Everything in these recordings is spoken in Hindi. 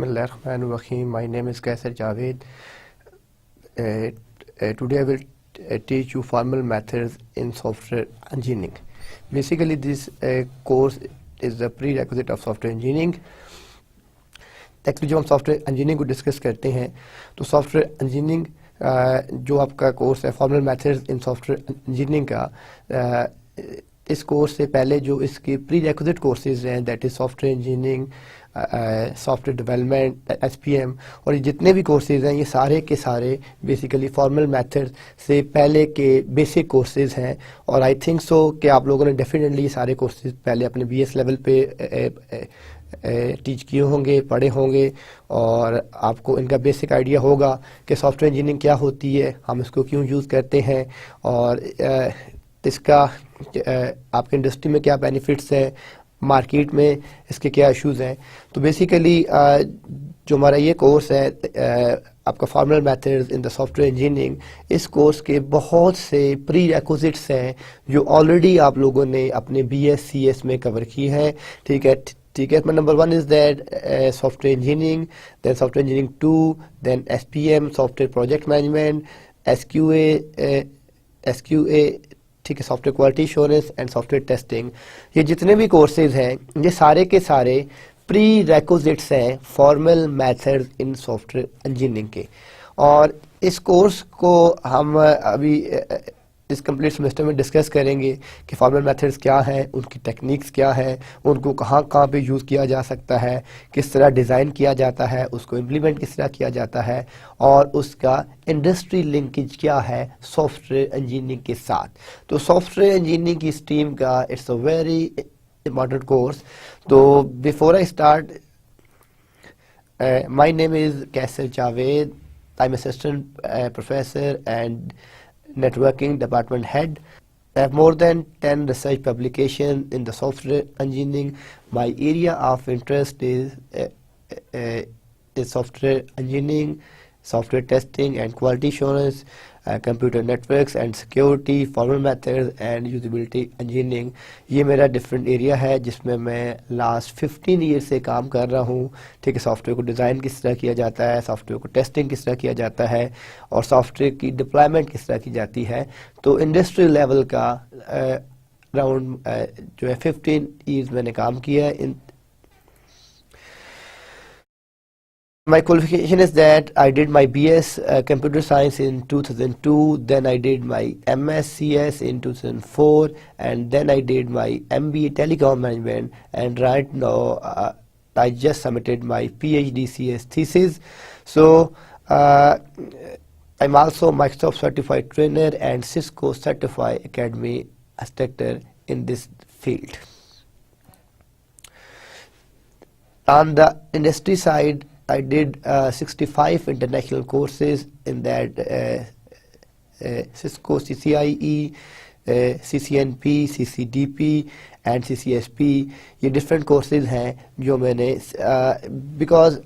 Bismillahirrahmanirrahim. My name is Kaisar Javed. Today I will teach you formal methods in software engineering. Basically, this course is the prerequisite of software engineering. Actually जब हम सॉफ्टवेयर इंजीनियरिंग को डिस्कस करते हैं तो सॉफ्टवेयर इंजीनियरिंग जो आपका कोर्स है formal methods in software engineering का, इस कोर्स से पहले जो इसके प्रीरेक्विजिट कोर्सेज हैं that is software engineering, software development, SPM और ये जितने भी कोर्सेज हैं ये सारे के सारे बेसिकली फॉर्मल मेथड्स से पहले के बेसिक कोर्सेज हैं। और आई थिंक सो कि आप लोगों ने डेफिनेटली ये सारे कोर्सेज पहले अपने बीएस लेवल पे टीच किए होंगे, पढ़े होंगे और आपको इनका बेसिक आइडिया होगा कि सॉफ्टवेयर इंजीनियरिंग क्या होती है, हम इसको क्यों यूज़ करते हैं और इसका आपके इंडस्ट्री में क्या बेनिफिट्स हैं, मार्केट में इसके क्या इश्यूज़ हैं। तो बेसिकली जो हमारा ये कोर्स है आपका formal methods in the software engineering, इस कोर्स के बहुत से प्रीरेक्विजिट्स हैं जो ऑलरेडी आप लोगों ने अपने बीएस सीएस में कवर की है। ठीक है। Number 1 is that software engineering, then software engineering 2, then SPM software project management, SQA ठीक है, software quality assurance and software testing. ये जितने भी कोर्सेज हैं ये सारे के सारे प्री रेक्विजिट्स हैं formal methods in software engineering के। और इस कोर्स को हम अभी इस कंप्लीट सेमेस्टर में डिस्कस करेंगे कि फॉर्मल मेथड्स क्या हैं, उनकी टेक्निक्स क्या है, उनको कहाँ कहाँ पे यूज़ किया जा सकता है, किस तरह डिज़ाइन किया जाता है, उसको इम्प्लीमेंट किस तरह किया जाता है और उसका इंडस्ट्री लिंकेज क्या है सॉफ्टवेयर इंजीनियरिंग के साथ। तो सॉफ्टवेयर इंजीनियरिंग की स्ट्रीम का it's a very important course. तो before I start, my name is Kaiser Javed, I am assistant professor and networking department head. I have more than 10 research publications in the software engineering. My area of interest is software engineering, software testing and quality assurance, computer networks and security, formal methods and usability engineering. ये मेरा डिफरेंट एरिया है जिसमें मैं लास्ट 15 ईयर से काम कर रहा हूँ। ठीक है, सॉफ्टवेयर को डिज़ाइन किस तरह किया जाता है, सॉफ्टवेयर को टेस्टिंग किस तरह किया जाता है और सॉफ्टवेयर की डिप्लॉयमेंट किस तरह की जाती है। तो इंडस्ट्री लेवल का अराउंड जो है 15 ईयर्स मैंने काम किया है। इन My qualification is that I did my BS computer science in 2002, then I did my MS CS in 2004 and then I did my MBA telecom management and right now I just submitted my PhD CS thesis. So I'm also Microsoft certified trainer and Cisco certified academy instructor in this field. On the industry side, I did 65 international courses in that Cisco CCIE, CCNP, CCDP and CCSP। ये डिफरेंट कोर्सेज हैं जो मैंने बिकॉज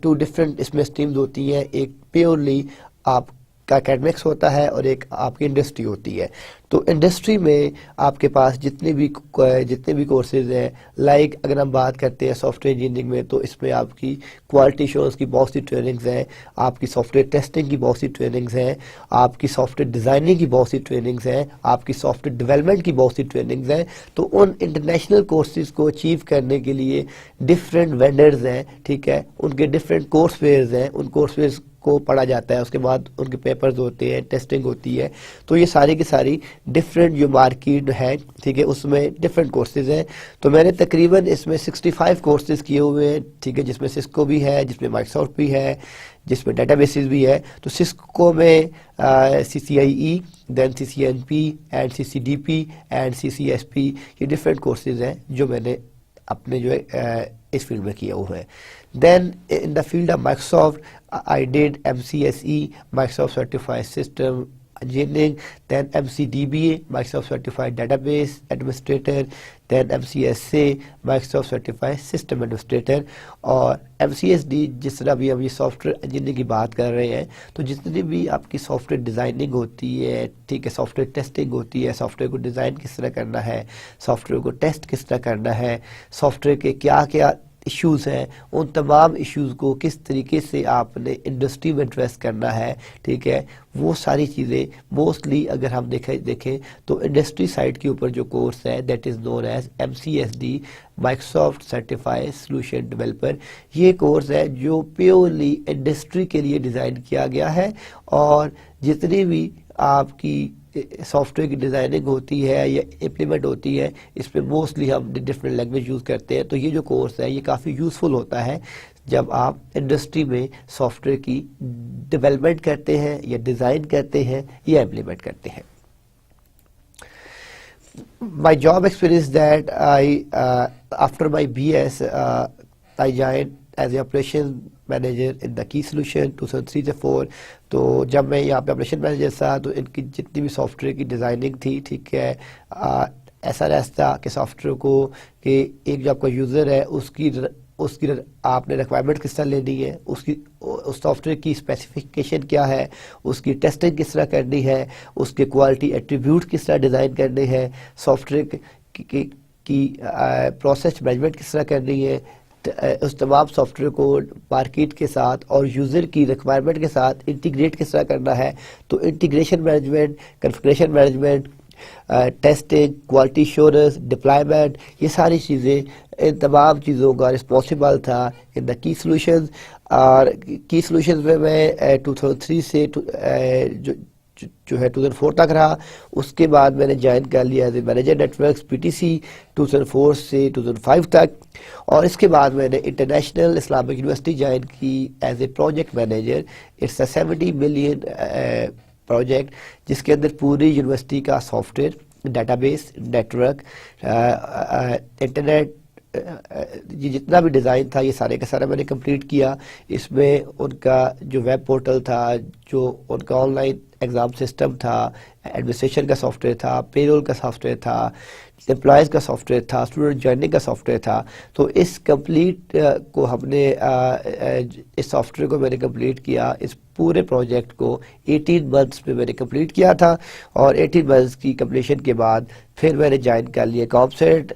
टू डिफरेंट इसमें स्ट्रीम्स होती हैं, एक प्योरली आप का एकेडमिक्स होता है और एक आपकी इंडस्ट्री होती है। तो इंडस्ट्री में आपके पास जितने भी कोर्सेज हैं, लाइक अगर हम बात करते हैं सॉफ्टवेयर इंजीनियरिंग में तो इसमें आपकी क्वालिटी एश्योरेंस की बहुत सी ट्रेनिंग्स हैं, आपकी सॉफ्टवेयर टेस्टिंग की बहुत सी ट्रेनिंग्स हैं, आपकी सॉफ्टवेयर डिज़ाइनिंग की बहुत सी ट्रेनिंग्स हैं, आपकी सॉफ्टवेयर डेवलपमेंट की बहुत सी ट्रेनिंग्स हैं। तो उन इंटरनेशनल कोर्सेज को अचीव करने के लिए डिफरेंट वेंडर्स हैं, ठीक है, उनके डिफरेंट कोर्स फेयर्स हैं, उन कोर्स फेयर्स को पढ़ा जाता है, उसके बाद उनके पेपर्स होते हैं, टेस्टिंग होती है। तो ये सारी की सारी डिफरेंट जो मार्केट है, ठीक है, उसमें डिफरेंट कोर्सेज हैं। तो मैंने तकरीबन इसमें 65 कोर्सेज किए हुए हैं, ठीक है, जिसमें सिस्को भी है, जिसमें माइक्रोसॉफ्ट भी है, जिसमें डेटाबेसेस भी है। तो सिस्को में CCIE, then CCNP and CCDP and CCSP, ये डिफरेंट कोर्सेज हैं जो मैंने अपने जो है इस फील्ड में किया हुआ है। Then in the field of Microsoft, I did MCSE, Microsoft Certified System Engineering, then MCDBA, Microsoft Certified Database Administrator, then MCSA, Microsoft Certified System Administrator और MCSD। जिस तरह भी हम ये सॉफ्टवेयर इंजीनियरिंग की बात कर रहे हैं तो जितनी भी आपकी सॉफ्टवेयर डिज़ाइनिंग होती है, ठीक है, सॉफ्टवेयर टेस्टिंग होती है, सॉफ्टवेयर को डिज़ाइन किस तरह करना है, सॉफ्टवेयर को टेस्ट किस तरह करना है, सॉफ्टवेयर के क्या क्या इश्यूज़ हैं, उन तमाम इश्यूज़ को किस तरीके से आपने इंडस्ट्री में एड्रेस करना है, ठीक है, वो सारी चीज़ें मोस्टली अगर हम देखें तो इंडस्ट्री साइड के ऊपर जो कोर्स है that is known as MCSD, Microsoft certified solution developer. ये कोर्स है जो प्योरली इंडस्ट्री के लिए डिज़ाइन किया गया है, और जितनी भी आपकी सॉफ्टवेयर की डिज़ाइनिंग होती है या इम्प्लीमेंट होती है, इसमें मोस्टली हम डिफरेंट लैंग्वेज यूज़ करते हैं। तो ये जो कोर्स है ये काफ़ी यूज़फुल होता है जब आप इंडस्ट्री में सॉफ्टवेयर की डेवलपमेंट करते हैं या डिज़ाइन करते हैं या इम्प्लीमेंट करते हैं। My job experience that after my BS, I joined as a operation manager in the key solution 2003 से 4। तो जब मैं यहाँ पे ऑपरेशन मैनेजर था तो इनकी जितनी भी सॉफ्टवेयर की डिज़ाइनिंग थी, ठीक है, ऐसा रहता कि सॉफ्टवेयर को कि एक जो आपका यूज़र है उसकी आपने रिक्वायरमेंट किस तरह लेनी है, उस सॉफ्टवेयर की स्पेसिफिकेशन क्या है, उसकी टेस्टिंग किस तरह करनी है, उसके क्वालिटी एट्रीब्यूट किस तरह डिज़ाइन करने हैं, सॉफ्टवेयर की प्रोसेस मैनेजमेंट किस तरह करनी है, उस तमाम सॉफ्टवेयर को मार्केट के साथ और यूज़र की रिक्वायरमेंट के साथ इंटीग्रेट किस तरह करना है। तो integration management, configuration management, testing, quality assurance, deployment, ये सारी चीज़ें, इन तमाम चीज़ों का रिस्पॉन्सिबल था इन द की सॉल्यूशंस। और की सॉल्यूशंस में मैं 2003 से जो है 2004 तक रहा। उसके बाद मैंने ज्वाइन कर लिया as a manager networks PTC 2004 से 2005 तक, और इसके बाद मैंने इंटरनेशनल इस्लामिक यूनिवर्सिटी ज्वाइन की as a project manager. It's a 70 million project जिसके अंदर पूरी यूनिवर्सिटी का सॉफ्टवेयर, डेटाबेस, नेटवर्क, इंटरनेट, ये जितना भी डिज़ाइन था ये सारे का सारा मैंने कंप्लीट किया। इसमें उनका जो वेब पोर्टल था, जो उनका ऑनलाइन एग्ज़ाम सिस्टम था, एडमिनिस्ट्रेशन का सॉफ्टवेयर था, पेरोल का सॉफ्टवेयर था, एम्प्लॉयज़ का सॉफ्टवेयर था, स्टूडेंट जर्निंग का सॉफ्टवेयर था। तो इस कंप्लीट को हमने इस सॉफ्टवेयर को मैंने कंप्लीट किया। इस पूरे प्रोजेक्ट को 18 मंथ्स में मैंने कंप्लीट किया था, और 18 मंथ्स की कंप्लीशन के बाद फिर मैंने ज्वाइन कर लिया कॉमसेट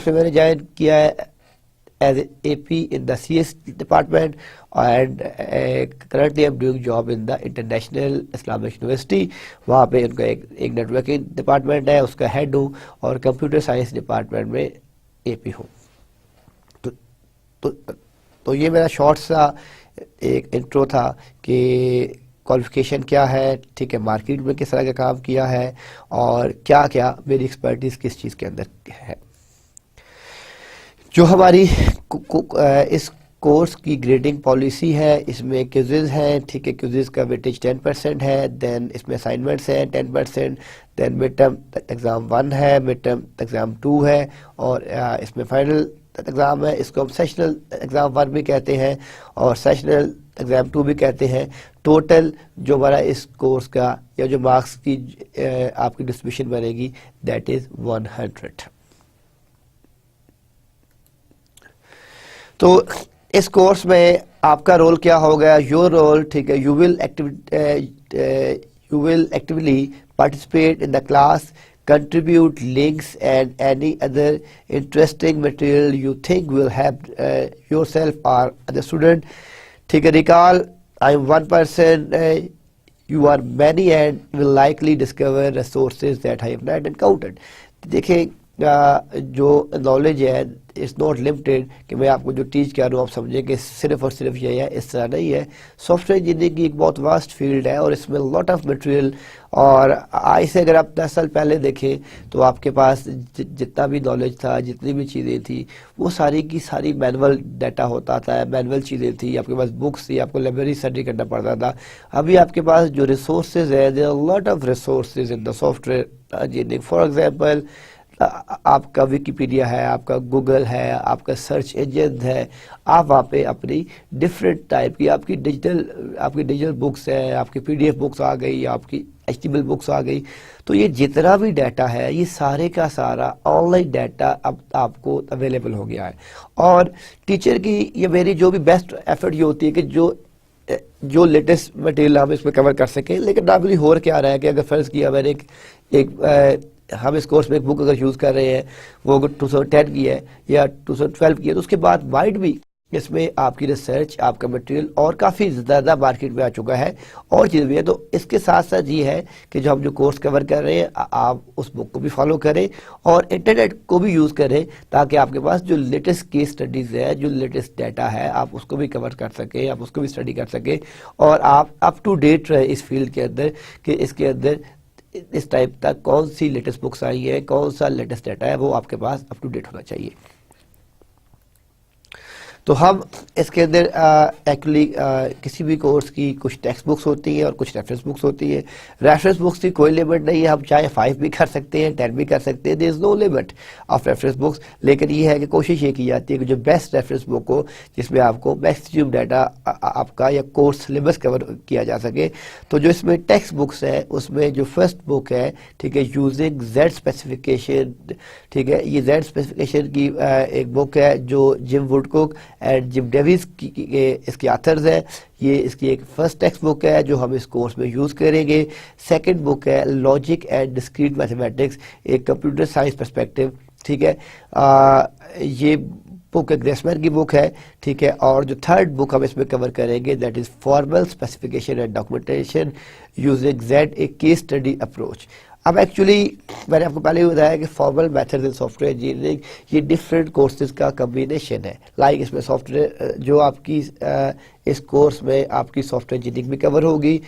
में मैंने ज्वाइन किया as AP in the CS department, and currently I'm doing job in the International Islamic University। वहाँ पे उनका एक नेटवर्किंग डिपार्टमेंट है, उसका हेड हूँ, और कंप्यूटर साइंस डिपार्टमेंट में AP हूँ। तो ये मेरा शॉर्ट सा एक इंट्रो था कि क्वालिफिकेशन क्या है, ठीक है, मार्केट में किस तरह का काम किया है, और क्या क्या मेरी एक्सपर्टीज़ किस चीज़ के अंदर है। जो हमारी इस कोर्स की ग्रेडिंग पॉलिसी है, इसमें क्विज़ेज़ हैं, ठीक है, क्विज़ेज़ का वेटेज 10% है, देन इसमें असाइनमेंट्स हैं 10%, देन मिड टर्म एग्ज़ाम 1 है, मिड टर्म एग्ज़ाम 2 है, और इसमें फाइनल एग्ज़ाम है। इसको हम सेशनल एग्ज़ाम 1 भी कहते हैं और सेशनल एग्ज़ाम 2 भी कहते हैं। टोटल जो हमारा इस कोर्स का या जो मार्क्स की आपकी डिस्ट्रीब्यूशन बनेगी दैट इज़ 100। तो इस कोर्स में आपका रोल क्या होगा, योर रोल, ठीक है, you will actively participate in the class, contribute links and any other interesting material you think will help yourself or other student। ठीक है, recall I am one person, you are many and will likely discover resources that I have not encountered। देखिए जो नॉलेज है इट्स नॉट लिमिटेड कि मैं आपको जो टीच कर रहा हूँ आप समझें कि सिर्फ और सिर्फ ये है, इस तरह नहीं है। सॉफ्टवेयर इंजीनियरिंग की एक बहुत वास्ट फील्ड है और इसमें लॉट ऑफ मटेरियल, और आज से अगर आप 10 साल पहले देखें तो आपके पास जितना भी नॉलेज था, जितनी भी चीज़ें थी, वो सारी की सारी मैनुअल डाटा होता था, मैनुअल चीज़ें थी, आपके पास बुक्स थी, आपको लाइब्रेरी स्टडी करना पड़ता था। अभी आपके पास जो रिसोर्सेज है, there are lot of resources in the software engineering. For example आपका विकिपीडिया है, आपका गूगल है, आपका सर्च इंजन है, आप वहाँ पे अपनी डिफरेंट टाइप की आपकी डिजिटल बुक्स है, आपकी PDF बुक्स आ गई, आपकी HTML बुक्स आ गई। तो ये जितना भी डाटा है ये सारे का सारा ऑनलाइन डाटा अब आपको अवेलेबल हो गया है। और टीचर की ये मेरी जो भी बेस्ट एफर्ट ये होती है कि जो लेटेस्ट मटेरियल हम इसमें कवर कर सकें। लेकिन नॉर्मली हो क्या रहा है कि अगर फ़र्ज़ किया मैंने एक हम इस कोर्स में एक बुक अगर यूज़ कर रहे हैं वो अगर 2010 की है या 2012 की है, तो उसके बाद वाइड भी इसमें आपकी रिसर्च, आपका मटेरियल और काफ़ी ज़्यादा मार्केट में आ चुका है और चीज़ भी है। तो इसके साथ साथ ये है कि जो हम जो कोर्स कवर कर रहे हैं आप उस बुक को भी फॉलो करें और इंटरनेट को भी यूज़ करें, ताकि आपके पास जो लेटेस्ट केस स्टडीज़ है, जो लेटेस्ट डाटा है, आप उसको भी कवर कर सकें, आप उसको भी स्टडी कर सकें और आप अप टू डेट रहे इस फील्ड के अंदर कि इसके अंदर इस टाइम तक कौन सी लेटेस्ट बुक्स आई है, कौन सा लेटेस्ट डाटा है, वो आपके पास अप टू डेट होना चाहिए। तो हम इसके अंदर एक्चुअली किसी भी कोर्स की कुछ टेक्स्ट बुक्स होती हैं और कुछ रेफरेंस बुक्स होती हैं। रेफरेंस बुक्स की कोई लिमिट नहीं है, हम चाहे 5 भी कर सकते हैं, 10 भी कर सकते हैं, there is no limit of reference books. लेकिन ये है कि कोशिश ये की जाती है कि जो बेस्ट रेफरेंस बुक हो जिसमें आपको मैक्सिमम डाटा आपका या कोर्स सिलेबस कवर किया जा सके। तो जो इसमें टेक्स्ट बुक्स है उसमें जो फर्स्ट बुक है, ठीक है, यूजिंग जेड स्पेसिफिकेशन, ठीक है, ये जेड स्पेसिफिकेशन की एक बुक है जो gym Woodcock and gym Davis की इसके ऑथर्स है। ये इसकी एक फर्स्ट टेक्स्ट बुक है जो हम इस कोर्स में यूज़ करेंगे। सेकंड बुक है लॉजिक एंड डिस्क्रीट मैथमेटिक्स, एक कंप्यूटर साइंस पर्सपेक्टिव, ठीक है, ये बुक एक ग्रेसमैन की बुक है, ठीक है। और जो थर्ड बुक हम इसमें कवर करेंगे that is formal specification and documentation using Z, A case study approach. अब एक्चुअली मैंने आपको पहले ही बताया कि formal methods in software engineering ये डिफरेंट कोर्सेज का कम्बिनेशन है। लाइक इसमें सॉफ्टवेयर जो आपकी इस कोर्स में आपकी सॉफ्टवेयर इंजीनियरिंग भी कवर होगी,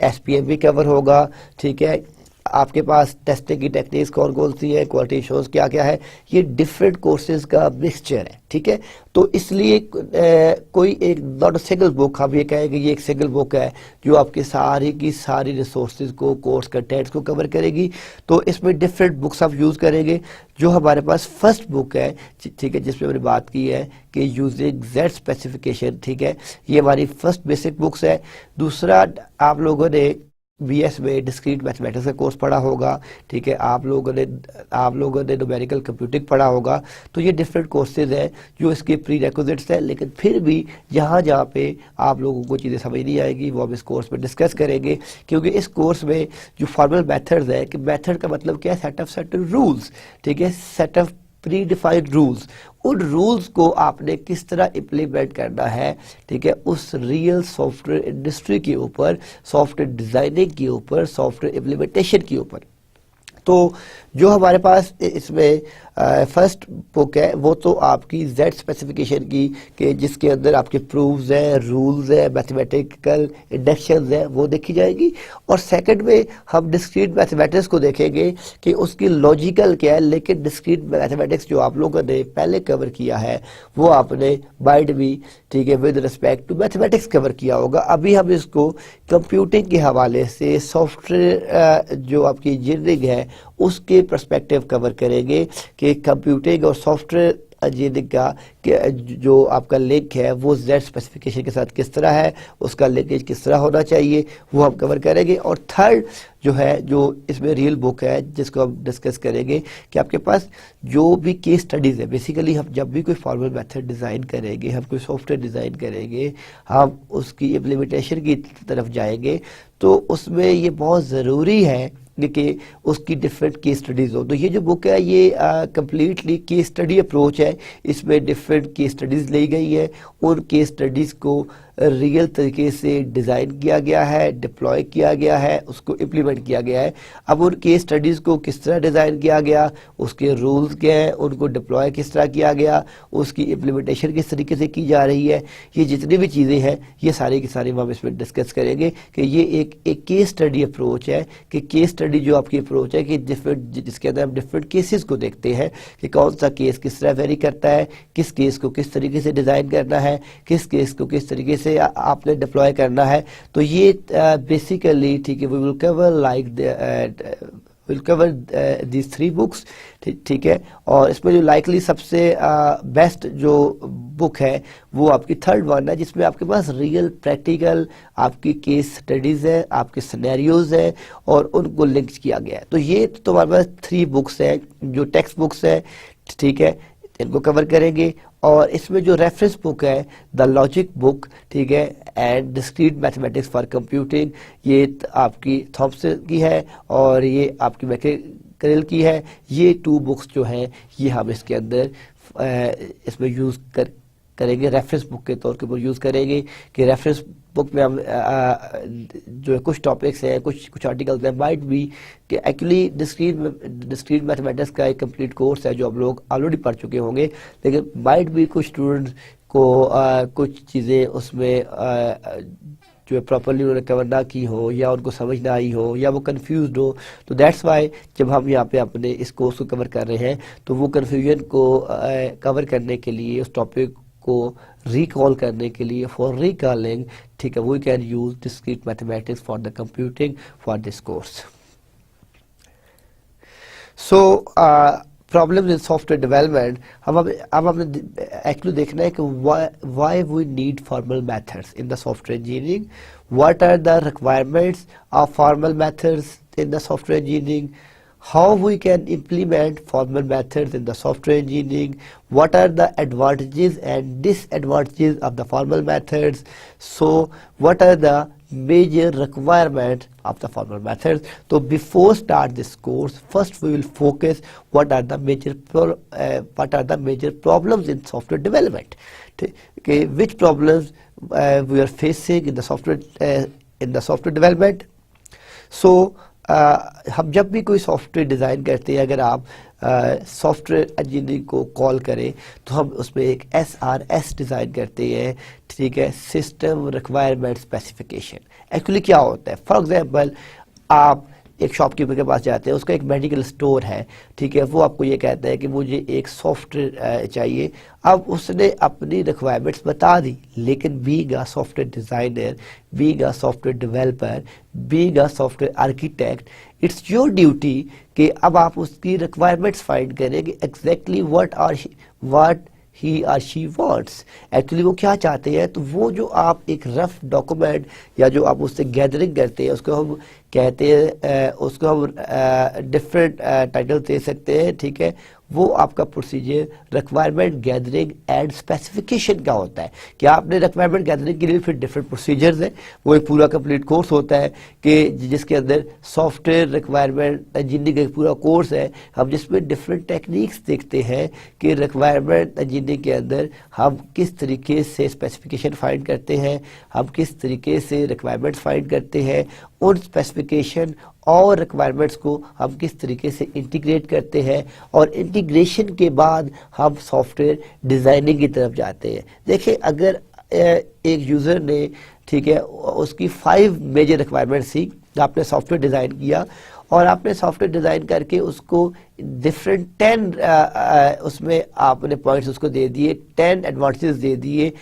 SPM भी कवर होगा, ठीक है। आपके पास टेस्टिंग की टेक्निक्स कौन कौन सी है, क्वालिटी इश्योर्स क्या क्या है, ये डिफरेंट कोर्सेज का मिक्सचर है, ठीक है। तो इसलिए कोई एक नॉट अ सिंगल बुक, हम ये कहेंगे ये एक सिंगल बुक है जो आपकी सारी की सारी रिसोर्सेज को, कोर्स कंटेंट्स को कवर करेगी। तो इसमें डिफरेंट बुक्स आप यूज़ करेंगे। जो हमारे पास फर्स्ट बुक है, ठीक है, जिसमें मैंने बात की है कि यूजिंग जेड स्पेसिफिकेशन, ठीक है, ये हमारी फर्स्ट बेसिक बुक्स है। दूसरा, आप लोगों ने BS में डिस्क्रीट मैथमेटिक्स का कोर्स पढ़ा होगा, ठीक है, आप लोगों ने न्यूमेरिकल कंप्यूटिंग पढ़ा होगा। तो ये डिफरेंट कोर्सेज हैं जो इसके प्री रेक्विजिट्स हैं, लेकिन फिर भी जहाँ पे आप लोगों को चीज़ें समझ नहीं आएगी वो हम इस कोर्स में डिस्कस करेंगे। क्योंकि इस कोर्स में जो फॉर्मल मेथड्स है, कि मेथड का मतलब क्या है, सेट ऑफ सर्टेन रूल्स, ठीक है, set of pre defined rules, उन रूल्स को आपने किस तरह इम्प्लीमेंट करना है, ठीक है, उस रियल सॉफ्टवेयर इंडस्ट्री के ऊपर, सॉफ्टवेयर डिज़ाइनिंग के ऊपर, सॉफ्टवेयर इम्प्लीमेंटेशन के ऊपर। तो जो हमारे पास इसमें फर्स्ट बुक है वो तो आपकी जेड स्पेसिफिकेशन की, कि जिसके अंदर आपके प्रूफ्स हैं, रूल्स हैं, मैथमेटिकल इंडक्शंस हैं, वो देखी जाएगी। और सेकंड में हम डिस्क्रीट मैथमेटिक्स को देखेंगे कि उसकी लॉजिकल क्या है। लेकिन डिस्क्रीट मैथमेटिक्स जो आप लोगों ने पहले कवर किया है वो आपने माइंड भी, ठीक है, with respect to mathematics cover किया होगा। अभी हम इसको कंप्यूटिंग के हवाले से, सॉफ्टवेयर जो आपकी इंजीनियरिंग है उसके पर्सपेक्टिव कवर करेंगे कि कंप्यूटिंग और सॉफ्टवेयर इंजीनियरिंग का जो आपका लिंक है वो जेड स्पेसिफिकेशन के साथ किस तरह है, उसका लिंकेज किस तरह होना चाहिए, वो हम कवर करेंगे। और थर्ड जो है, जो इसमें रियल बुक है जिसको हम डिस्कस करेंगे, कि आपके पास जो भी केस स्टडीज़ है, बेसिकली हम जब भी कोई फॉर्मल मेथड डिज़ाइन करेंगे, हम कोई सॉफ्टवेयर डिज़ाइन करेंगे, हम उसकी इम्प्लीमेंटेशन की तरफ जाएंगे, तो उसमें ये बहुत ज़रूरी है कि उसकी डिफरेंट केस स्टडीज़ हो। तो ये जो बुक है ये कम्प्लीटली केस स्टडी अप्रोच है। इसमें डिफरेंट केस स्टडीज़ ली गई है, उन केस स्टडीज़ को रियल तरीके से डिज़ाइन किया गया है, डिप्लॉय किया गया है, उसको इम्प्लीमेंट किया गया है। अब उन केस स्टडीज़ को किस तरह डिज़ाइन किया गया, उसके रूल्स क्या हैं, उनको डिप्लॉय किस तरह किया गया, उसकी इम्प्लीमेंटेशन किस तरीके से की जा रही है, ये जितनी भी चीज़ें हैं ये सारी की सारी हम इसमें डिस्कस करेंगे। कि ये एक केस स्टडी अप्रोच है, कि केस स्टडी जो आपकी अप्रोच है कि डिफरेंट, जिसके अंदर हम डिफरेंट केसेस को देखते हैं कि कौन सा केस किस तरह वेरी करता है, किस केस को किस तरीके से डिज़ाइन करना है, किस केस को किस तरीके से आपने डिप्लॉय करना है। तो ये बेसिकली, ठीक है, we will cover will cover these 3 books, ठीक है। और इसमें जो लाइकली सबसे बेस्ट जो बुक है वो आपकी थर्ड वन है, जिसमें आपके पास रियल प्रैक्टिकल आपकी केस स्टडीज़ है, आपके सिनेरियोज है और उनको लिंक किया गया है। तो ये तो हमारे पास 3 बुक्स है जो टेक्स्ट बुक्स है, ठीक है, इनको कवर करेंगे। और इसमें जो रेफरेंस बुक है द लॉजिक बुक, ठीक है, and discrete mathematics for computing, ये आपकी थॉमसन की है और ये आपकी करेल की है। ये 2 बुक्स जो हैं ये हम इसके अंदर इसमें यूज़ करेंगे, रेफरेंस बुक के तौर के ऊपर यूज़ करेंगे कि रेफरेंस बुक में हम जो है कुछ टॉपिक्स हैं, कुछ आर्टिकल्स हैं, माइट भी कि एक्चुअली डिस्क्रीट मैथमेटिक्स का एक कंप्लीट कोर्स है जो आप लोग ऑलरेडी पढ़ चुके होंगे, लेकिन माइट भी कुछ स्टूडेंट्स को कुछ चीज़ें उसमें जो है प्रॉपरली उन्होंने कवर ना की हो या उनको समझ ना आई हो या वो कंफ्यूज्ड हो। तो दैट्स वाई जब हम यहाँ पे अपने इस कोर्स को कवर कर रहे हैं तो वो कन्फ्यूजन को कवर करने के लिए, उस टॉपिक को रिकॉल करने के लिए, फॉर रिकॉलिंग, ठीक है, we can use discrete mathematics for the computing for this course. So problems in software development, हम हमने एक्चुअली देखना है कि why we need formal methods in the software engineering, what are the requirements of formal methods in the software engineering, how we can implement formal methods in the software engineering, what are the advantages and disadvantages of the formal methods, so what are the major requirements of the formal methods. So before start this course, first we will focus what are the major problems in software development. Okay, which problems we are facing in the software development. So हम जब भी कोई सॉफ्टवेयर डिज़ाइन करते हैं, अगर आप सॉफ्टवेयर इंजीनियरिंग को कॉल करें तो हम उसमें एक SRS डिज़ाइन करते हैं, ठीक है, सिस्टम रिक्वायरमेंट स्पेसिफिकेशन। एक्चुअली क्या होता है, फॉर एग्जांपल आप एक शॉपकीपर के पास जाते हैं, उसका एक मेडिकल स्टोर है, ठीक है, वो आपको ये कहता है कि मुझे एक सॉफ्टवेयर चाहिए। अब उसने अपनी रिक्वायरमेंट्स बता दी, लेकिन being a software designer, being a software developer, being a software architect, it's your duty कि अब आप उसकी रिक्वायरमेंट्स फाइंड करें कि एग्जैक्टली व्हाट ही और शी वांट्स, एक्चुअली वो क्या चाहते हैं। तो वो जो आप एक रफ डॉक्यूमेंट या जो आप उससे गैदरिंग करते हैं उसको हम कहते हैं, उसको हम डिफरेंट टाइटल दे सकते हैं, ठीक है। वो आपका procedure requirement gathering and specification का होता है कि आपने रिक्वायरमेंट गैदरिंग के लिए फिर डिफरेंट प्रोसीजर्स हैं, वो एक पूरा कंप्लीट कोर्स होता है कि जिसके अंदर सॉफ्टवेयर रिक्वायरमेंट इंजीनियरिंग का एक पूरा कोर्स है, हम जिसमें डिफरेंट टेक्निक्स देखते हैं कि रिक्वायरमेंट इंजीनियरिंग के अंदर हम किस तरीके से स्पेसिफिकेशन फाइंड करते हैं, हम किस तरीके से रिक्वायरमेंट्स फाइंड करते हैं, उन स्पेसिफिकेशन और रिक्वायरमेंट्स को हम किस तरीके से इंटीग्रेट करते हैं, और इंटीग्रेशन के बाद हम सॉफ्टवेयर डिज़ाइनिंग की तरफ जाते हैं। देखिए, अगर एक यूज़र ने, ठीक है, उसकी 5 मेजर रिक्वायरमेंट्स थी, आपने सॉफ्टवेयर डिज़ाइन किया और आपने सॉफ्टवेयर डिज़ाइन करके उसको डिफरेंट 10 उसमें आपने पॉइंट्स उसको दे दिए, 10 एडवांटेजेस दे दिए,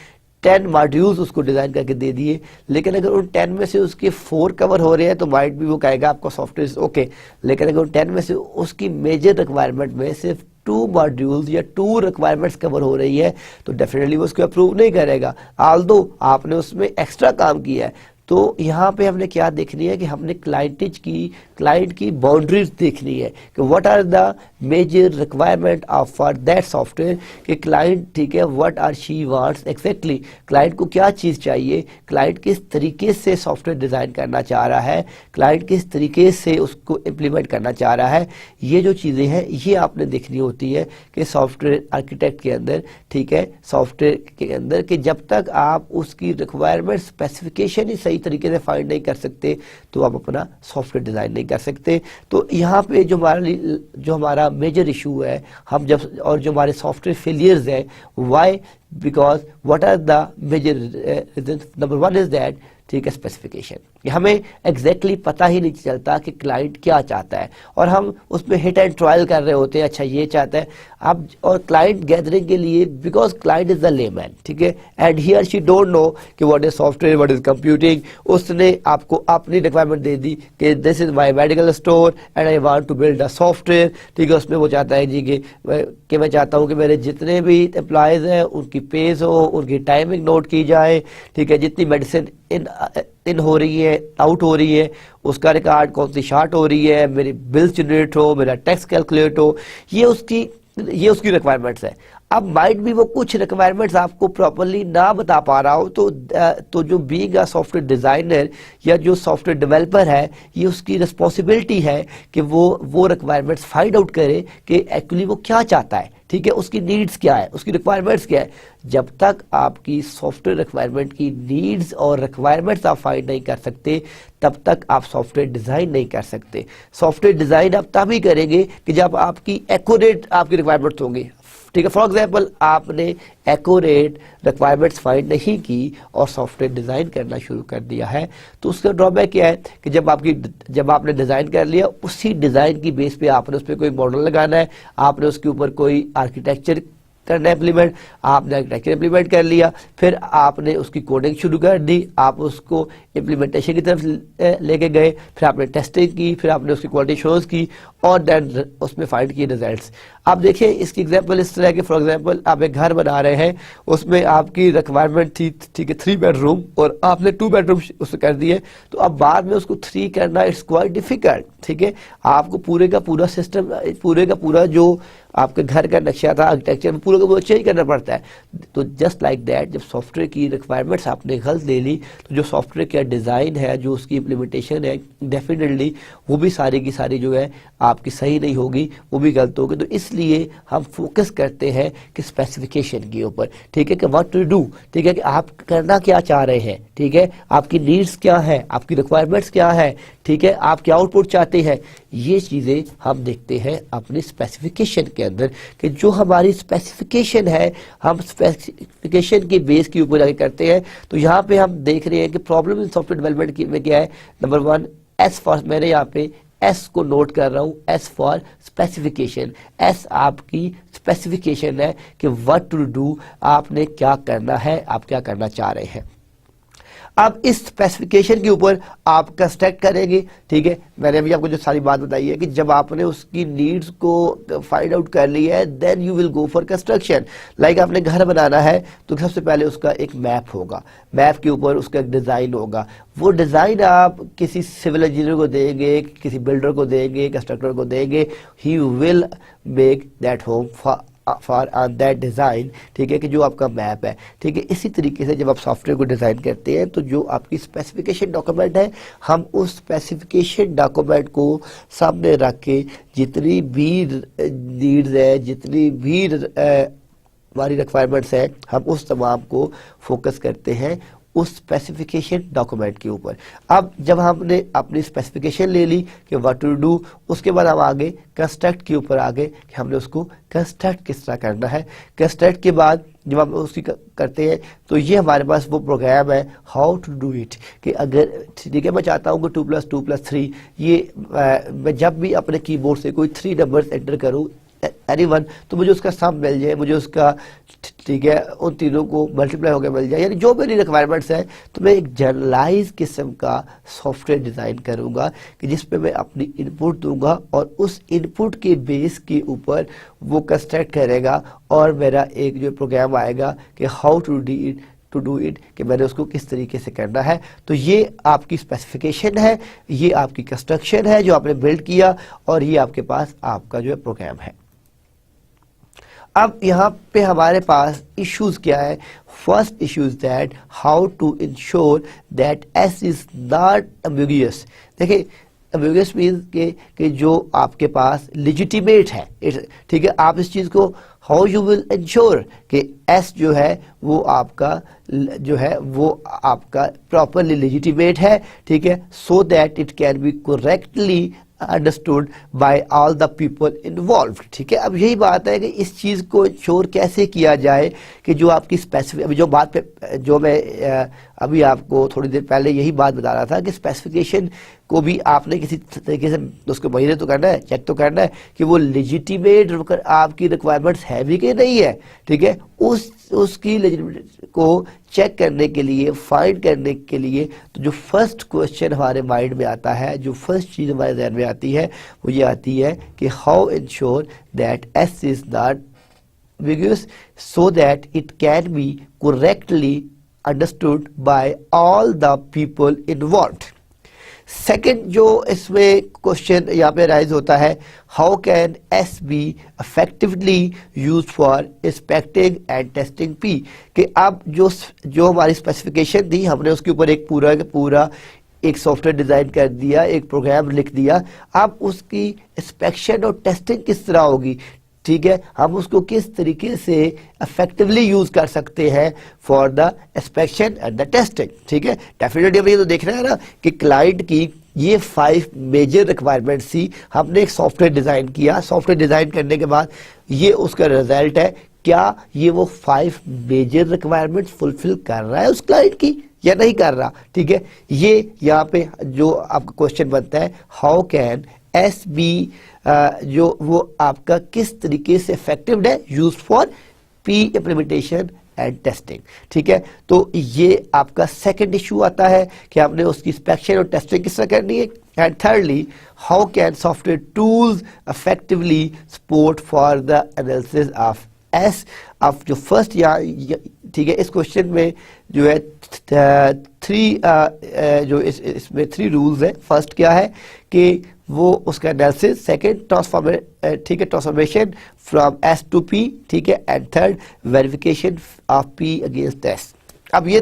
10 मॉड्यूल्स उसको डिज़ाइन करके दे दिए, लेकिन अगर उन 10 में से उसके 4 कवर हो रहे हैं तो माइट भी वो कहेगा आपका सॉफ्टवेयर ओके, लेकिन अगर उन 10 में से उसकी मेजर रिक्वायरमेंट में सिर्फ 2 मॉड्यूल्स या 2 रिक्वायरमेंट्स कवर हो रही है तो डेफिनेटली वो उसको अप्रूव नहीं करेगा, ऑल्दो आपने उसमें एक्स्ट्रा काम किया है। तो यहाँ पे हमने क्या देखनी है कि हमने क्लाइंट की बाउंड्रीज देखनी है कि what are the major requirement of for that software, कि क्लाइंट, ठीक है, what are she wants exactly, client को क्या चीज़ चाहिए, क्लाइंट किस तरीके से सॉफ्टवेयर डिज़ाइन करना चाह रहा है, क्लाइंट किस तरीके से उसको इम्प्लीमेंट करना चाह रहा है। ये जो चीज़ें हैं ये आपने देखनी होती है कि सॉफ्टवेयर आर्किटेक्ट के अंदर, ठीक है, सॉफ्टवेयर के अंदर, कि जब तक आप उसकी रिक्वायरमेंट स्पेसिफिकेशन ही सही तरीके से फाइंड नहीं कर सकते तो आप अपना सॉफ्टवेयर डिज़ाइन नहीं कर सकते। तो यहाँ पे जो हमारा मेजर इशू है, हम जब और जो हमारे सॉफ्टवेयर फेलियर्स हैं, why, because what are the major reasons, number 1 is that, ठीक है, स्पेसिफिकेशन, हमें एग्जैक्टली पता ही नहीं चलता कि क्लाइंट क्या चाहता है और हम उसमें हिट एंड ट्रायल कर रहे होते हैं, अच्छा ये चाहता है अब, और क्लाइंट गैदरिंग के लिए, because client is the layman, ठीक है, एंड ही और शी डोंट नो कि what is software, what is computing. उसने आपको अपनी रिक्वायरमेंट दे दी कि this is my medical store and I want to build a software, ठीक है, उसमें वो चाहता है जी कि मैं चाहता हूँ कि मेरे जितने भी एम्प्लॉयज़ हैं उनकी पेज हो, उनकी टाइमिंग नोट की जाए, ठीक है, जितनी मेडिसिन इन हो रही है, आउट हो रही है, उसका रिकॉर्ड कौन सी शार्ट हो रही है, मेरी बिल्स जनरेट हो, मेरा टैक्स कैलकुलेट हो, ये उसकी रिक्वायरमेंट्स है। अब माइट भी वो कुछ रिक्वायरमेंट्स आपको प्रॉपरली ना बता पा रहा हो, तो जो बीइंग अ सॉफ्टवेयर डिजाइनर या जो सॉफ्टवेयर डेवलपर है, ये उसकी रिस्पॉन्सिबिलिटी है कि वो रिक्वायरमेंट्स फाइंड आउट करे कि एक्चुअली वो क्या चाहता है, ठीक है, उसकी नीड्स क्या है, उसकी रिक्वायरमेंट्स क्या है। जब तक आपकी सॉफ्टवेयर रिक्वायरमेंट की नीड्स और रिक्वायरमेंट्स आप फाइंड नहीं कर सकते, तब तक आप सॉफ्टवेयर डिजाइन नहीं कर सकते। सॉफ्टवेयर डिजाइन आप तभी करेंगे कि जब आपकी एक्यूरेट आपकी रिक्वायरमेंट्स होंगी, ठीक है। फॉर एग्जाम्पल, आपने एक्यूरेट रिक्वायरमेंट्स फाइंड नहीं की और सॉफ्टवेयर डिजाइन करना शुरू कर दिया है, तो उसका ड्रॉबैक क्या है कि जब आपने डिजाइन कर लिया, उसी डिजाइन की बेस पे आपने उस पर कोई मॉडल लगाना है, आपने उसके ऊपर कोई आर्किटेक्चर करना इम्प्लीमेंट, आपने आर्किटेक्चर इम्प्लीमेंट कर लिया, फिर आपने उसकी कोडिंग शुरू कर दी, आप उसको इम्प्लीमेंटेशन की तरफ लेके गए, फिर आपने टेस्टिंग की, फिर आपने उसकी क्वालिटी शोज की और देन उसमें फाइंड किए रिजल्ट्स। आप देखिए इसकी एग्जांपल इस तरह की, फॉर एग्जांपल आप एक घर बना रहे हैं, उसमें आपकी रिक्वायरमेंट थी, ठीक है, 3 बेडरूम और आपने 2 बेडरूम उसको कर दिए, तो अब बाद में उसको 3 करना इट्स क्वाइट डिफिकल्ट, ठीक है। आपको पूरे का पूरा सिस्टम, पूरे का पूरा जो आपके घर का नक्शा था, आर्किटेक्चर पूरा का पूरा चेंज करना पड़ता है। तो जस्ट लाइक दैट, जब सॉफ्टवेयर की रिक्वायरमेंट्स आपने गलत ले ली, तो जो सॉफ्टवेयर का डिज़ाइन है, जो उसकी इम्प्लीमेंटेशन है, डेफिनेटली वो भी सारी की सारी जो है आपकी सही नहीं होगी, वो भी गलत होगी। तो इसलिए हम फोकस करते हैं कि स्पेसिफिकेशन के ऊपर, ठीक है, कि व्हाट टू डू, ठीक है, कि आप करना क्या चाह रहे हैं, ठीक है, आपकी नीड्स क्या है, आपकी रिक्वायरमेंट्स क्या है, ठीक है, आप क्या आउटपुट चाहते हैं। ये चीज़ें हम देखते हैं अपनी स्पेसिफिकेशन के अंदर, कि जो हमारी स्पेसिफिकेशन है, हम स्पेसिफिकेशन के बेस के ऊपर जाके करते हैं। तो यहाँ पे हम देख रहे हैं कि प्रॉब्लम इन सॉफ्टवेयर डेवलपमेंट में क्या है। नंबर 1, एस फॉर, मैंने यहाँ पे एस को नोट कर रहा हूँ, एस फॉर स्पेसिफिकेशन। एस आपकी स्पेसिफिकेशन है कि व्हाट टू डू, आपने क्या करना है, आप क्या करना चाह रहे हैं। अब इस स्पेसिफिकेशन के ऊपर आप कंस्ट्रक्ट करेंगे, ठीक है। मैंने अभी आपको जो सारी बात बताई है कि जब आपने उसकी नीड्स को फाइंड आउट कर लिया है, then you will go for construction. Like आपने घर बनाना है, तो सबसे पहले उसका एक मैप होगा, मैप के ऊपर उसका एक डिज़ाइन होगा। वो डिज़ाइन आप किसी सिविल इंजीनियर को देंगे, किसी बिल्डर को देंगे, कंस्ट्रक्टर को देंगे, he will make that home for that design, ठीक है, कि जो आपका मैप है, ठीक है। इसी तरीके से जब आप सॉफ्टवेयर को डिज़ाइन करते हैं, तो जो आपकी स्पेसिफिकेशन डॉक्यूमेंट है, हम उस स्पेसिफिकेशन डॉक्यूमेंट को सामने रख के जितनी भी नीड्स है, जितनी भी हमारी रिक्वायरमेंट्स है, हम उस तमाम को फोकस करते हैं उस स्पेसिफिकेशन डॉक्यूमेंट के ऊपर। अब जब हमने अपनी स्पेसिफिकेशन ले ली कि व्हाट टू डू, उसके बाद हम आगे कंस्ट्रक्ट के ऊपर आगे कि हमने उसको कंस्ट्रक्ट किस तरह करना है। कंस्ट्रक्ट के बाद जब हम उसकी करते हैं, तो ये हमारे पास वो प्रोग्राम है हाउ टू डू इट, कि अगर ठीक है मैं चाहता हूँ कि 2 + 2 + 3, ये मैं जब भी अपने कीबोर्ड से कोई 3 नंबर्स एंटर करूँ एनीवन, तो मुझे उसका सम मिल जाए, मुझे उसका, ठीक है, उन तीनों को मल्टीप्लाई होकर मिल जाए, यानी जो मेरी रिक्वायरमेंट्स है। तो मैं एक जनरलाइज किस्म का सॉफ्टवेयर डिज़ाइन करूंगा कि जिसपे मैं अपनी इनपुट दूंगा और उस इनपुट के बेस के ऊपर वो कंस्ट्रक्ट करेगा और मेरा एक जो प्रोग्राम आएगा कि हाउ टू डू इट, कि मैंने उसको किस तरीके से करना है। तो ये आपकी स्पेसिफिकेशन है, ये आपकी कंस्ट्रक्शन है जो आपने बिल्ड किया, और ये आपके पास आपका जो है प्रोग्राम है। अब यहाँ पे हमारे पास इश्यूज क्या है। First issues that how to ensure that S is not ambiguous. देखिए एम्बिगुअस मीन्स कि जो आपके पास लेजिटिमेट है, ठीक है, आप इस चीज को हाउ यू विल इंश्योर कि एस जो है वो आपका जो है वो आपका प्रॉपरली लेजिटिमेट है, ठीक है, so that it can be correctly understood by all the people involve, ठीक है। अब यही बात है कि इस चीज़ को इंश्योर कैसे किया जाए कि जो आपकी स्पेसिफिक, अभी जो बात पे जो मैं अभी आपको थोड़ी देर पहले यही बात बता रहा था कि स्पेसिफिकेशन को भी आपने किसी तरीके से उसको महीने तो करना है, चेक तो करना है कि वो लेजिटिमेट आपकी रिक्वायरमेंट्स है भी कि नहीं है, ठीक है। उसकी लेजिटिमेट को चेक करने के लिए, फाइंड करने के लिए, तो जो फर्स्ट क्वेश्चन हमारे माइंड में आता है, जो फर्स्ट चीज़ हमारे ध्यान में आती है, वो ये आती है कि how ensure that S is not ambiguous so that it can be correctly understood by all the people involved. Second जो इसमें क्वेश्चन यहाँ पे राइज होता है, how can S B effectively use for inspecting and testing P, कि अब जो हमारी स्पेसिफिकेशन थी हमने उसके ऊपर एक पूरा एक सॉफ्टवेयर डिजाइन कर दिया, एक प्रोग्राम लिख दिया, अब उसकी इंस्पेक्शन और टेस्टिंग किस तरह होगी, ठीक है, हम उसको किस तरीके से इफेक्टिवली यूज कर सकते हैं for the inspection and the testing, ठीक है। डेफिनेटली हमें ये तो देखना है ना कि क्लाइंट की ये 5 मेजर रिक्वायरमेंट्स थी, हमने एक सॉफ्टवेयर डिजाइन किया, सॉफ्टवेयर डिजाइन करने के बाद ये उसका रिजल्ट है, क्या ये वो 5 मेजर रिक्वायरमेंट्स फुलफिल कर रहा है उस क्लाइंट की या नहीं कर रहा, ठीक है। ये यहाँ पे जो आपका क्वेश्चन बनता है, हाउ कैन एस बी जो वो आपका किस तरीके से इफेक्टिव है use for P implementation and testing, ठीक है। तो ये आपका सेकंड इशू आता है कि आपने उसकी इंस्पेक्शन और टेस्टिंग किस तरह करनी है। And thirdly, how can software tools effectively support for the analysis of S. अब जो फर्स्ट यहाँ, ठीक है, इस क्वेश्चन में जो है जो इसमें 3 रूल्स है। फर्स्ट क्या है कि वो उसका एनालिसिस, सेकंड ठीक है, transformation from S to P, ठीक है, and third verification of P against S. अब ये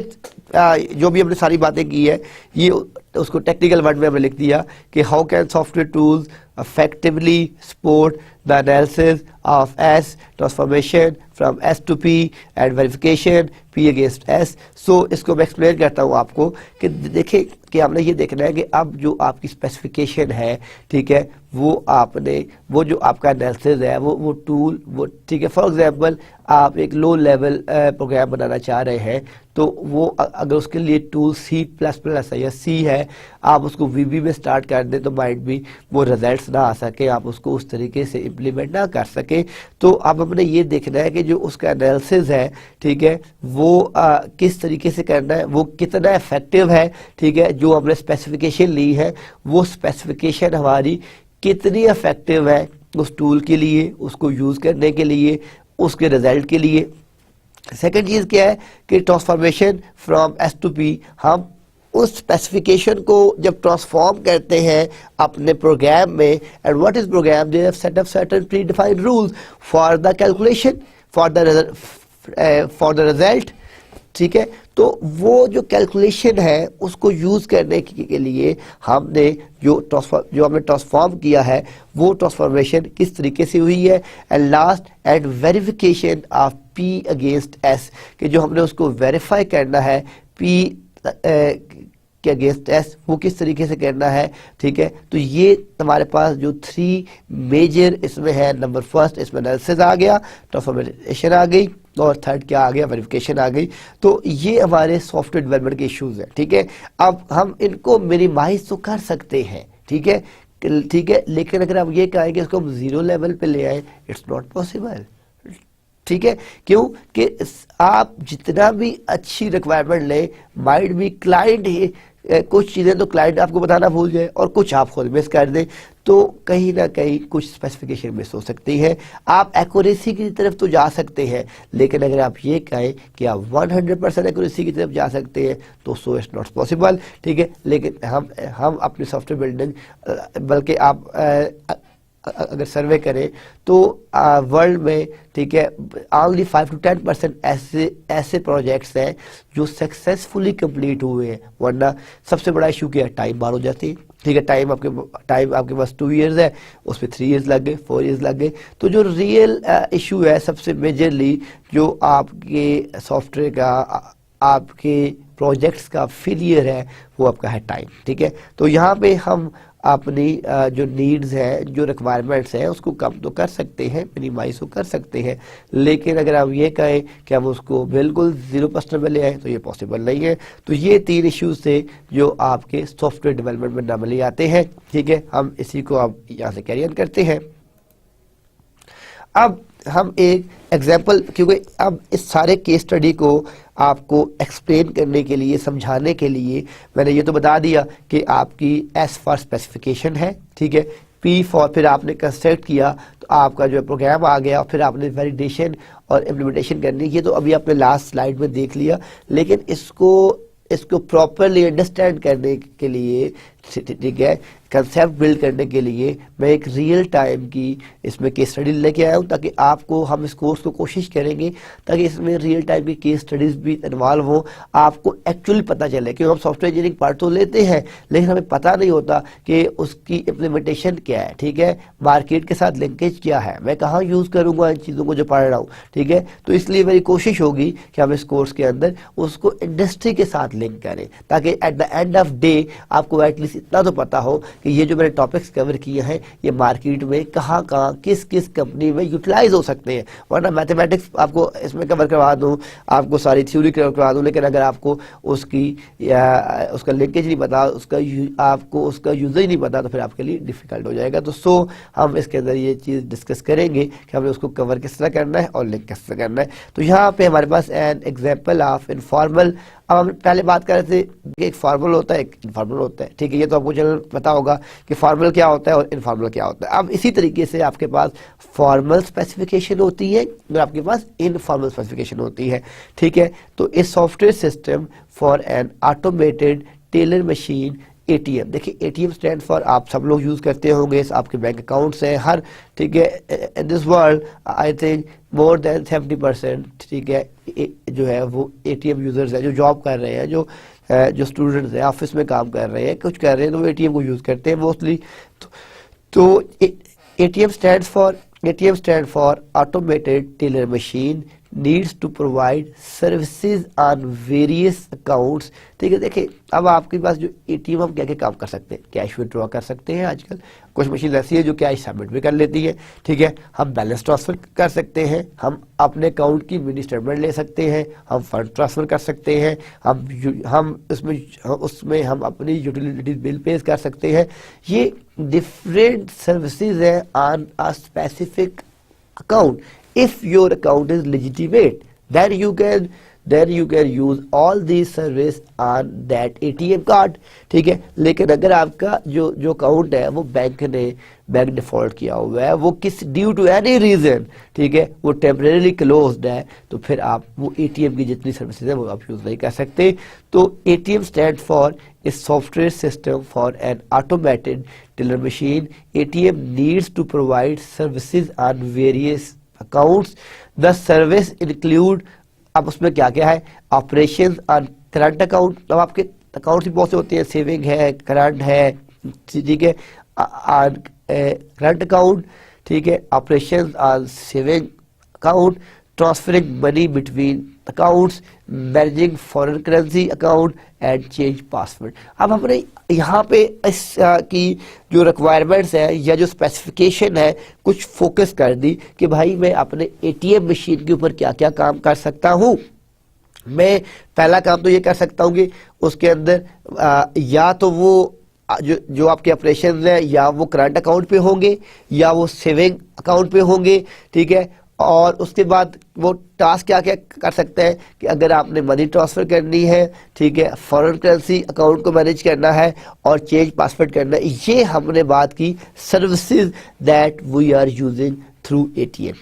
जो भी हमने सारी बातें की है ये उसको टेक्निकल वर्ड में हमने लिख दिया कि how can software tools effectively support the analysis of S, transformation from S to P and verification P against S। So इसको मैं एक्सप्लेन करता हूँ आपको कि देखें कि हमने ये देखना है कि अब जो आपकी स्पेसिफिकेशन है, ठीक है, वो जो आपका एनालिसिस है वो टूल वो, ठीक है, फॉर एग्जांपल आप एक लो लेवल प्रोग्राम बनाना चाह रहे हैं तो वो अगर उसके लिए टूल C++ है या C है, आप उसको VB में स्टार्ट कर दें तो माइट भी वो रिजल्ट्स ना आ सके, आप उसको उस तरीके से इम्प्लीमेंट ना कर सके। तो अब हमने ये देखना है कि जो उसका एनालिसिस है, ठीक है, वो किस तरीके से करना है, वो कितना इफेक्टिव है, ठीक है, जो हमने स्पेसिफिकेशन ली है वो स्पेसिफिकेशन हमारी कितनी इफेक्टिव है उस टूल के लिए, उसको यूज करने के लिए, उसके रिजल्ट के लिए। सेकेंड चीज क्या है कि transformation from S to P, हम उस स्पेसिफिकेशन को जब ट्रांसफॉर्म करते हैं अपने प्रोग्राम में, and what is program, they have set up certain predefined rules for the calculation for the result, ठीक है। तो वो जो कैलकुलेशन है उसको यूज करने के लिए हमने जो हमने ट्रांसफॉर्म किया है वो ट्रांसफॉर्मेशन किस तरीके से हुई है। And last and verification of P against S, कि जो हमने उसको वेरीफाई करना है पी के अगेंस्ट एस, वो किस तरीके से करना है, ठीक है। तो ये हमारे पास जो 3 मेजर इसमें है, नंबर फर्स्ट इसमें एनालिसिस आ गया, ट्रांसफॉर्मेशन आ गई, और थर्ड क्या आ गया, वेरिफिकेशन आ गई। तो ये हमारे सॉफ्टवेयर डेवलपमेंट के इश्यूज हैं, ठीक है। अब हम इनको मिनिमाइज तो कर सकते हैं, ठीक है, लेकिन अगर आप ये कहेंगे इसको हम 0 लेवल पे ले आए, इट्स नॉट पॉसिबल, ठीक है। क्यों कि आप जितना भी अच्छी रिक्वायरमेंट ले, माइट भी क्लाइंट ही कुछ चीज़ें तो क्लाइंट आपको बताना भूल जाए और कुछ आप खुद मिस कर दें, तो कहीं ना कहीं कुछ स्पेसिफिकेशन मिस हो सकती है। आप एक्यूरेसी की तरफ तो जा सकते हैं, लेकिन अगर आप ये कहें कि आप 100% एक्यूरेसी की तरफ जा सकते हैं तो सो इट्स नॉट पॉसिबल, ठीक है। लेकिन हम अपनी सॉफ्टवेयर बिल्डिंग, बल्कि आप अगर सर्वे करें तो वर्ल्ड में, ठीक है, ओनली 5 to 10% ऐसे प्रोजेक्ट्स हैं जो सक्सेसफुली कंप्लीट हुए हैं, वरना सबसे बड़ा इशू क्या है, टाइम बार हो जाती है, ठीक है। टाइम आपके पास 2 years है, उसमें 3 years लग गए, 4 years लग गए। तो जो रियल इशू है सबसे मेजरली जो आपके सॉफ्टवेयर का, आपके प्रोजेक्ट्स का फेलियर है, वो आपका है टाइम, ठीक है। तो यहाँ पे हम अपनी जो नीड्स हैं, जो रिक्वायरमेंट्स हैं, उसको कम तो कर सकते हैं, मिनिमाइज तो कर सकते हैं, लेकिन अगर आप ये कहें कि हम उसको बिल्कुल 0% में ले आए तो ये पॉसिबल नहीं है। तो ये 3 इश्यूज थे जो आपके सॉफ्टवेयर डेवलपमेंट में नॉर्मली आते हैं, ठीक है। हम इसी को अब यहाँ से कैरी ऑन करते हैं। अब हम एक एग्जाम्पल, क्योंकि अब इस सारे केस स्टडी को आपको एक्सप्लेन करने के लिए, समझाने के लिए मैंने ये तो बता दिया कि आपकी एस फॉर स्पेसिफिकेशन है, ठीक है, पी फॉर, फिर आपने कंस्ट्रक्ट किया तो आपका जो है प्रोग्राम आ गया, फिर आपने वैलिडेशन और इम्प्लीमेंटेशन करनी है। तो अभी आपने लास्ट स्लाइड में देख लिया, लेकिन इसको प्रॉपरली अंडरस्टैंड करने के लिए, ठीक है, कंसेप्ट बिल्ड करने के लिए मैं एक रियल टाइम की इसमें केस स्टडी लेके आया हूँ, ताकि आपको, हम इस कोर्स को कोशिश करेंगे ताकि इसमें रियल टाइम की केस स्टडीज भी इन्वॉल्व हो, आपको एक्चुअली पता चले। क्योंकि हम सॉफ्टवेयर इंजीनियरिंग पार्ट तो लेते हैं लेकिन हमें पता नहीं होता कि उसकी इम्प्लीमेंटेशन क्या है, ठीक है, मार्केट के साथ लिंकेज क्या है, मैं कहाँ यूज़ करूँगा इन चीज़ों को जो पढ़ रहा हूँ, ठीक है। तो इसलिए मेरी कोशिश होगी कि हम इस कोर्स के अंदर उसको इंडस्ट्री के साथ लिंक करें, ताकि at the end of day आपको एटलीस्ट इतना तो पता हो कि ये जो मैंने टॉपिक्स कवर किए हैं ये मार्केट में कहाँ कहाँ किस किस कंपनी में यूटिलाइज हो सकते हैं। वरना मैथमेटिक्स आपको इसमें कवर करवा दूँ, आपको सारी थ्योरी कवर करवा दूँ, लेकिन अगर आपको उसकी उसका लिंकेज नहीं पता, आपको उसका यूज़र ही नहीं पता, तो फिर आपके लिए डिफिकल्ट हो जाएगा। तो हम इसके अंदर ये चीज़ डिस्कस करेंगे कि हमें उसको कवर किस तरह करना है और लिंक किस तरह करना है। तो यहाँ पे हमारे पास एन एग्जाम्पल ऑफ इनफॉर्मल। अब हम पहले बात कर रहे थे कि एक फॉर्मल होता है, एक इनफॉर्मल होता है, ठीक है, ये तो आपको जनरल पता होगा कि फॉर्मल क्या होता है और इनफॉर्मल क्या होता है। अब इसी तरीके से आपके पास फॉर्मल स्पेसिफिकेशन होती है और आपके पास इनफॉर्मल स्पेसिफिकेशन होती है, ठीक है। तो इस software system for an automated teller machine ATM, देखिए एटीएम स्टैंड फॉर, आप सब लोग यूज़ करते होंगे, आपके बैंक अकाउंट्स हैं हर, ठीक है, in this world I think more than 70%, ठीक है, जो है वो एटीएम यूजर्स हैं, जो जॉब कर रहे हैं, जो स्टूडेंट्स हैं, ऑफिस में काम कर रहे हैं, कुछ कर रहे हैं, तो वो एटीएम को यूज़ करते हैं मोस्टली। तो ATM stand for automated teller machine needs to provide services on various accounts, ठीक है। देखिए अब आपके पास जो एटीएम, हम क्या क्या काम कर सकते हैं, कैश विड्रॉ कर सकते हैं, आजकल कुछ मशीन ऐसी है जो कैश सबमिट भी कर लेती है, ठीक है, हम बैलेंस ट्रांसफर कर सकते हैं, हम अपने अकाउंट की मिनी स्टेटमेंट ले सकते हैं, हम फंड ट्रांसफर कर सकते हैं, हम उसमें हम अपनी यूटिलिटी बिल पे कर सकते हैं। ये डिफरेंट सर्विसेज है on a specific account. If your account is legitimate, then you can use all these service on that ATM card, ठीक है। लेकिन अगर आपका जो अकाउंट है वो बैंक डिफॉल्ट किया हुआ है, वो किस ड्यू टू एनी रीजन, ठीक है, वो टेम्परेरी क्लोज्ड है, तो फिर आप वो एटीएम की जितनी सर्विसेज है वो आप यूज नहीं कर सकते। तो ATM stand for a software system for an automated teller machine. ATM needs to provide services on various accounts. The service include, अब उसमें क्या क्या है, ऑपरेशन ऑन करंट अकाउंट, अब आपके अकाउंट भी बहुत से होते हैं, सेविंग है, करंट है, ठीक है, ऑन करंट अकाउंट, ठीक है, operation on saving account, transferring money between accounts, managing foreign currency account and change password. अब हमने यहाँ पे इस की जो रिक्वायरमेंट्स है या जो स्पेसिफिकेशन है कुछ फोकस कर दी कि भाई मैं अपने एटीएम मशीन के ऊपर क्या क्या काम कर सकता हूँ। मैं पहला काम तो ये कर सकता हूँ कि उसके अंदर या तो वो जो आपके ऑपरेशन है या वो करंट अकाउंट पे होंगे या वो सेविंग अकाउंट पे होंगे, ठीक है। और उसके बाद वो टास्क क्या क्या कर सकते हैं कि अगर आपने मनी ट्रांसफ़र करनी है, ठीक है, फॉरेन करेंसी अकाउंट को मैनेज करना है और चेंज पासवर्ड करना है, ये हमने बात की services that we are using through ATM.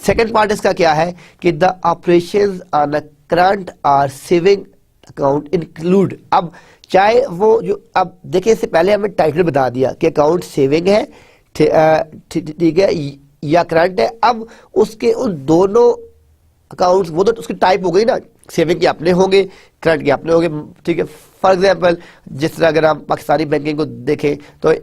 Second part इसका क्या है कि the operations on a current और सेविंग अकाउंट इंक्लूड। अब चाहे वो जो, अब देखिए इससे पहले हमें टाइटल बता दिया कि अकाउंट सेविंग है, ठीक है, या करंट है। अब उसके उन दोनों अकाउंट्स, वो तो उसकी टाइप हो गई ना, सेविंग के अपने होंगे, करंट के अपने होंगे, ठीक है। फॉर एग्जांपल जिस तरह अगर हम पाकिस्तानी बैंकिंग को देखें तो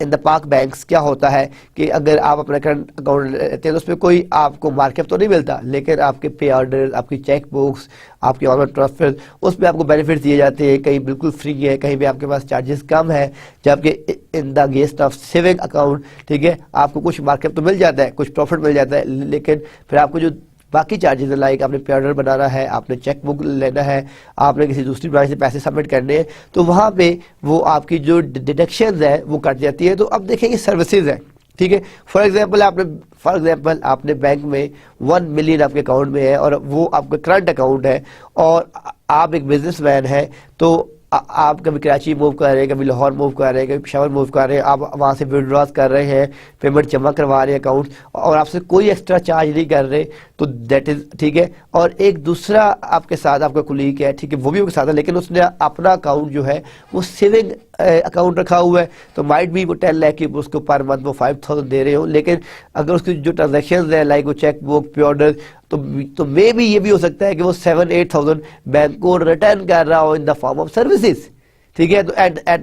इन द पाक बैंक्स क्या होता है कि अगर आप अपना करंट अकाउंट लेते हैं तो उसमें कोई आपको मार्कअप तो नहीं मिलता, लेकिन आपके पे ऑर्डर, आपकी चेक बुक्स, आपके ऑनलाइन ट्रांसफर, उसमें आपको बेनिफिट दिए जाते हैं, कहीं बिल्कुल फ्री है, कहीं भी आपके पास चार्जेस कम है। जबकि in the guest of saving account, ठीक है, आपको कुछ मार्कअप तो मिल जाता है, कुछ प्रॉफिट मिल जाता है, लेकिन फिर आपको जो बाकी चार्जेस लाइक आपने पे ऑर्डर बनाना है, आपने चेक बुक लेना है, आपने किसी दूसरी ब्रांच से पैसे सबमिट करने हैं, तो वहाँ पे वो आपकी जो डिडक्शंस है वो कट जाती है। तो अब देखें ये सर्विसेज है, ठीक है। फॉर एग्जांपल आपने बैंक में 1 मिलियन आपके अकाउंट में है और वो आपका करंट अकाउंट है और आप एक बिजनेसमैन है, तो आप कभी कराची मूव कर रहे हैं, कभी लाहौर मूव कर रहे हैं, कभी पेशावर मूव कर रहे हैं, आप वहाँ से विड्रॉज कर रहे हैं, पेमेंट जमा करवा रहे हैं अकाउंट, और आपसे कोई एक्स्ट्रा चार्ज नहीं कर रहे, तो दैट इज़ ठीक है। और एक दूसरा आपके साथ आपका कुलीग है, ठीक है, वो भी आपके साथ है, लेकिन उसने अपना अकाउंट जो है वो सेविंग अकाउंट रखा हुआ है, तो माइट भी वो 10 लाख की उसको पर मंथ वो 5,000 दे रहे हो, लेकिन अगर उसकी जो ट्रांजेक्शन है लाइक वो चेक बुक पे ऑर्डर, तो मे भी ये भी हो सकता है कि वो 7-8,000 बैंक को रिटर्न कर रहा हो in the form of services, ठीक है। तो at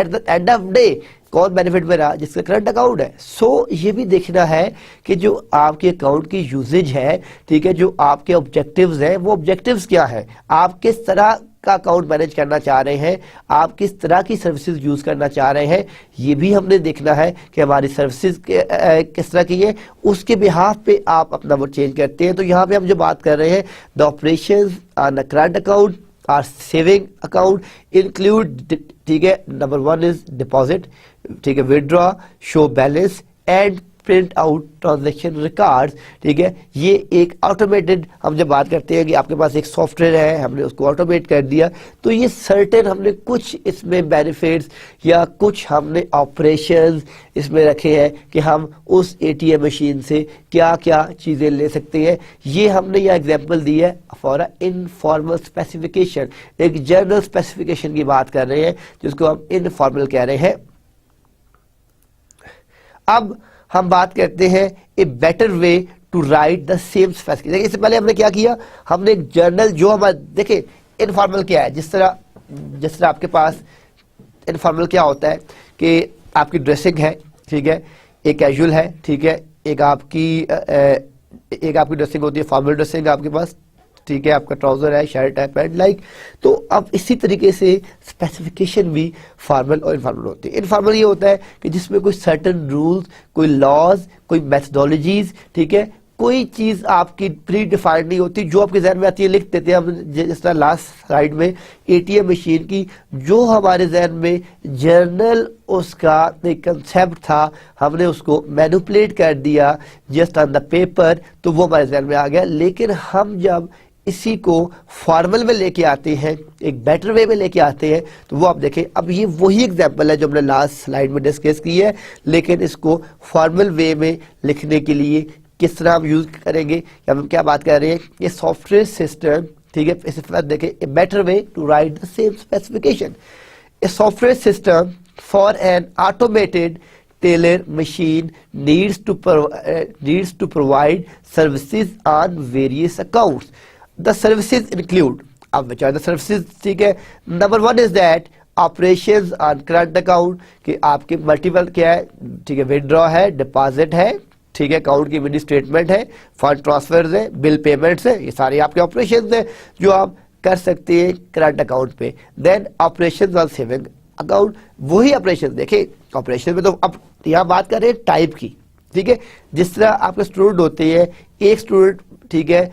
the end of day कौन बेनिफिट में रहा? जिसका करंट अकाउंट है। सो ये भी देखना है कि जो आपके अकाउंट की यूजेज है, ठीक है, जो आपके ऑब्जेक्टिव्स हैं वो ऑब्जेक्टिव्स क्या है, आप किस तरह का अकाउंट मैनेज करना चाह रहे हैं, आप किस तरह की सर्विसेज यूज करना चाह रहे हैं, ये भी हमने देखना है कि हमारी सर्विसेज किस तरह की है, उसके बिहाफ पे आप अपना वो चेंज करते हैं। तो यहाँ पे हम जो बात कर रहे हैं, the operations on the current account और सेविंग अकाउंट इंक्लूड, ठीक है, नंबर 1 इज डिपॉजिट, ठीक है, withdraw, show balance and print out transaction records, ठीक है। ये एक ऑटोमेटेड, हम जब बात करते हैं कि आपके पास एक सॉफ्टवेयर है, हमने उसको ऑटोमेट कर दिया, तो ये सर्टेन हमने कुछ इसमें बेनिफिट्स या कुछ हमने ऑपरेशंस इसमें रखे हैं कि हम उस एटीएम मशीन से क्या क्या चीज़ें ले सकते हैं। ये हमने यह एग्जांपल दी है फॉर अ इनफॉर्मल स्पेसिफिकेशन, एक जनरल स्पेसिफिकेशन की बात कर रहे हैं जिसको हम इनफॉर्मल कह रहे हैं। अब हम बात करते हैं a better way to write the same specification. इससे पहले हमने क्या किया, हमने एक जर्नल जो हमारे, देखें इनफॉर्मल क्या है, जिस तरह आपके पास इनफॉर्मल क्या होता है कि आपकी ड्रेसिंग है, ठीक है, एक कैजुअल है, ठीक है, एक आपकी ड्रेसिंग होती है फॉर्मल ड्रेसिंग आपके पास, ठीक है, आपका ट्राउजर है, शर्ट है, पैंट लाइक। तो अब इसी तरीके से स्पेसिफिकेशन भी फॉर्मल और इनफॉर्मल होती है। इनफॉर्मल ये होता है कि जिसमें कोई सर्टेन रूल्स, कोई लॉज, कोई मेथडोलॉजीज, ठीक है, कोई चीज़ आपकी प्री डिफाइंड नहीं होती, जो आपके जहन में आती है लिख देते हैं हम। जिस तरह लास्ट स्लाइड में एटीएम मशीन की जो हमारे जहन में जर्नल उसका एक कंसेप्ट था, हमने उसको मैनिपुलेट कर दिया जस्ट ऑन द पेपर, तो वो हमारे जहन में आ गया। लेकिन हम जब इसी को फॉर्मल में लेके आते हैं, एक बेटर वे में लेके आते हैं, तो वो आप देखें, अब ये वही एग्जांपल है जो हमने लास्ट स्लाइड में डिस्कस की है, लेकिन इसको फॉर्मल वे में लिखने के लिए किस तरह हम यूज करेंगे, या हम क्या बात कर रहे हैं, ये सॉफ्टवेयर सिस्टम, ठीक है। इस तरह देखें, a better way to write the same specification, a software system for an automated teller machine needs to provide services on various accounts. The services include, अब बचा द सर्विसेज, ठीक है। Number 1 is that operations on current account, कि आपके मल्टीपल क्या है, ठीक है, विड्रॉ है, डिपॉजिट है, ठीक है, अकाउंट की मिनी स्टेटमेंट है, फंड ट्रांसफर्स है, बिल पेमेंट्स है, ये सारे आपके ऑपरेशंस हैं जो आप कर सकते हैं करंट अकाउंट पे। Then operations on saving account, वही ऑपरेशन देखें, ऑपरेशन में तो अब यहाँ बात कर रहे हैं टाइप की, ठीक है। जिस तरह आपके स्टूडेंट होते हैं, एक स्टूडेंट, ठीक है,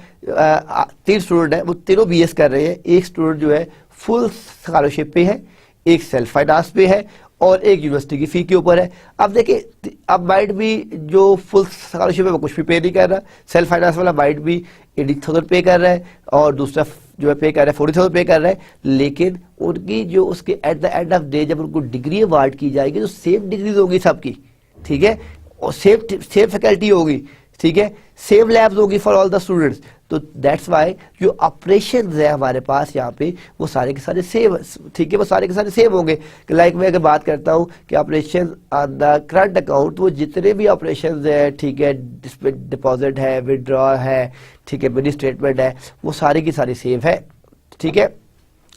3 स्टूडेंट है, वो तीनों बीएस कर रहे हैं, एक स्टूडेंट जो है फुल स्कॉलरशिप पे है, एक सेल्फ फाइनेंस पे है, और एक यूनिवर्सिटी की फी के ऊपर है। अब देखिए, अब माइट भी जो फुल स्कॉलरशिप है वो कुछ भी पे नहीं कर रहा, सेल्फ फाइनेंस वाला माइट भी 80,000 पे कर रहा है, और दूसरा जो है पे कर रहा है 40,000 पे कर रहा है, लेकिन उनकी जो उसके at the end of day जब उनको डिग्री अवार्ड की जाएगी तो सेम डिग्रीज होगी सबकी, ठीक है, और सेम फैकल्टी होगी, ठीक है, सेम लैब्स होगी फॉर ऑल द स्टूडेंट्स। तो दैट्स वाई जो ऑपरेशंस है हमारे पास यहाँ पे वो सारे के सारे सेम, ठीक है, वो सारे के सारे सेम होंगे। लाइक मैं अगर बात करता हूँ कि operation on the current account, वो जितने भी ऑपरेशंस है, ठीक है, जिसमें डिपॉजिट है, विड्रॉ है, ठीक है, मिनी स्टेटमेंट है, वो सारी की सारी सेम है, ठीक है,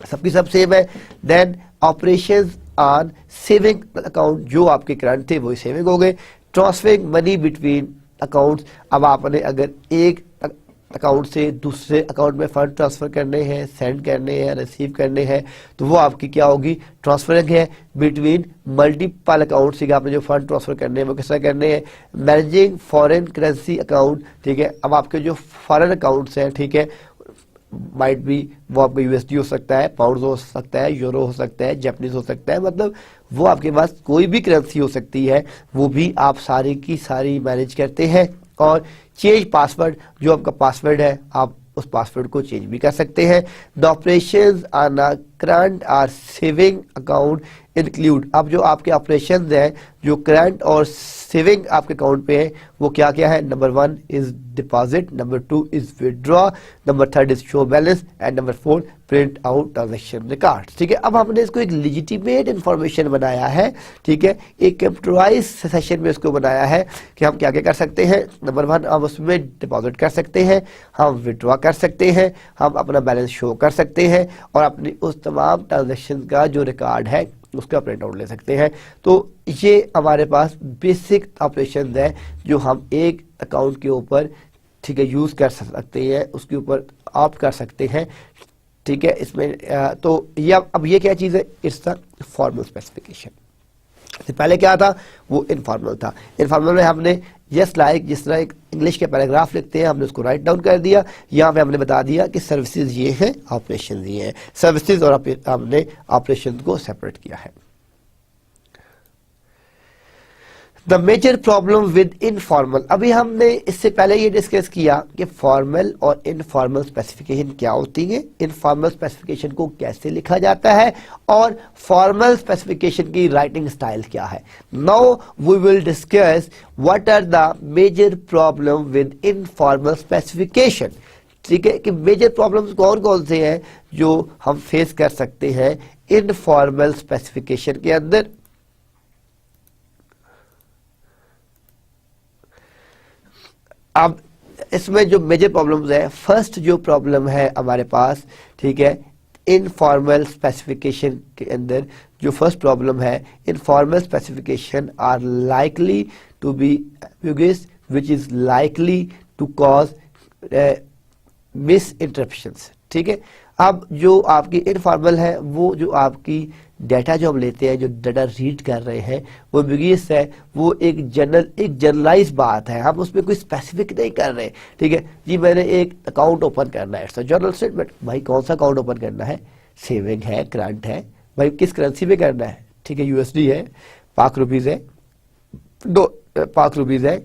सबकी सब सेम है। Then operations on saving account, जो आपके करंट थे वही सेविंग हो गए। ट्रांसफरिंग मनी बिटवीन अकाउंट्स, अब आपने अगर एक अकाउंट से दूसरे अकाउंट में फंड ट्रांसफर करने हैं, सेंड करने हैं, रिसीव करने हैं, तो वो आपकी क्या होगी, ट्रांसफरिंग है बिटवीन मल्टीपल अकाउंट से। आपने जो फंड ट्रांसफर करने हैं वो किस तरह करने हैं, मैनेजिंग फॉरेन करेंसी अकाउंट, ठीक है। अब आपके जो फॉरेन अकाउंट्स हैं, ठीक है, माइट भी वो आपका यूएसडी हो सकता है, पाउंड हो सकता है, यूरो हो सकता है, जापानीज हो सकता है, मतलब वो आपके पास कोई भी करेंसी हो सकती है, वो भी आप सारी की सारी मैनेज करते हैं। और चेंज पासवर्ड, जो आपका पासवर्ड है आप उस पासवर्ड को चेंज भी कर सकते हैं। The operations on a current और सेविंग अकाउंट इंक्लूड, अब जो आपके ऑपरेशंस हैं जो करंट और सेविंग आपके अकाउंट पे है वो क्या क्या है? Number 1 is deposit, number 2 is withdraw, number 3 is show balance and number 4 print out transaction record. ठीक है, अब हमने इसको एक लेजिटिमेट इंफॉर्मेशन बनाया है। ठीक है, एक कंप्यूटराइज सेशन में इसको बनाया है कि हम क्या क्या कर सकते हैं। नंबर 1, हम उसमें डिपॉजिट कर सकते हैं, हम विड्रॉ कर सकते हैं, हम अपना बैलेंस शो कर सकते हैं और अपनी उस तमाम ट्रांजेक्शन का जो रिकॉर्ड है उसका प्रिंट आउट ले सकते हैं। तो ये हमारे पास बेसिक ऑपरेशन है जो हम एक अकाउंट के ऊपर, ठीक है, यूज कर सकते हैं, उसके ऊपर ऑप्ट कर सकते हैं। ठीक है, इसमें तो ये अब ये क्या चीज़ है? It's the formal specification. इससे पहले क्या था? वो इनफॉर्मल था। इनफॉर्मल में हमने जस्ट लाइक जिस तरह एक इंग्लिश के पैराग्राफ लिखते हैं हमने उसको राइट डाउन कर दिया। यहाँ पे हमने बता दिया कि सर्विसेज ये हैं, ऑपरेशन ये हैं। सर्विसेज और हमने ऑपरेशन को सेपरेट किया है। The major problem with informal, अभी हमने इससे पहले ये डिस्कस किया कि फॉर्मल और इनफॉर्मल स्पेसिफिकेशन क्या होती है, इनफॉर्मल स्पेसिफिकेशन को कैसे लिखा जाता है और फॉर्मल स्पेसिफिकेशन की राइटिंग स्टाइल क्या है। Now we will discuss what are the major problem with informal specification. ठीक है, कि मेजर प्रॉब्लम्स कौन कौन से हैं जो हम फेस कर सकते हैं इनफॉर्मल स्पेसिफिकेशन के अंदर। अब इसमें जो मेजर प्रॉब्लम्स है, फर्स्ट जो प्रॉब्लम है हमारे पास, ठीक है, इनफॉर्मल स्पेसिफिकेशन के अंदर जो फर्स्ट प्रॉब्लम है, informal specification are likely to be ambiguous which is likely to cause misinterpretations. ठीक है, अब जो आपकी इनफॉर्मल है वो जो आपकी डाटा जो हम लेते हैं, जो डाटा रीड कर रहे हैं वो एम्बिगुअस है, वो एक जनरलाइज बात है, हम उसमें कोई स्पेसिफिक नहीं कर रहे। ठीक है जी, मैंने एक अकाउंट ओपन करना है, इट्स अ जनरल स्टेटमेंट। भाई कौन सा अकाउंट ओपन करना है? सेविंग है, करंट है, भाई किस करेंसी में करना है? ठीक है, यूएसडी है, पाक रुपीज है, पाक रुपीज है,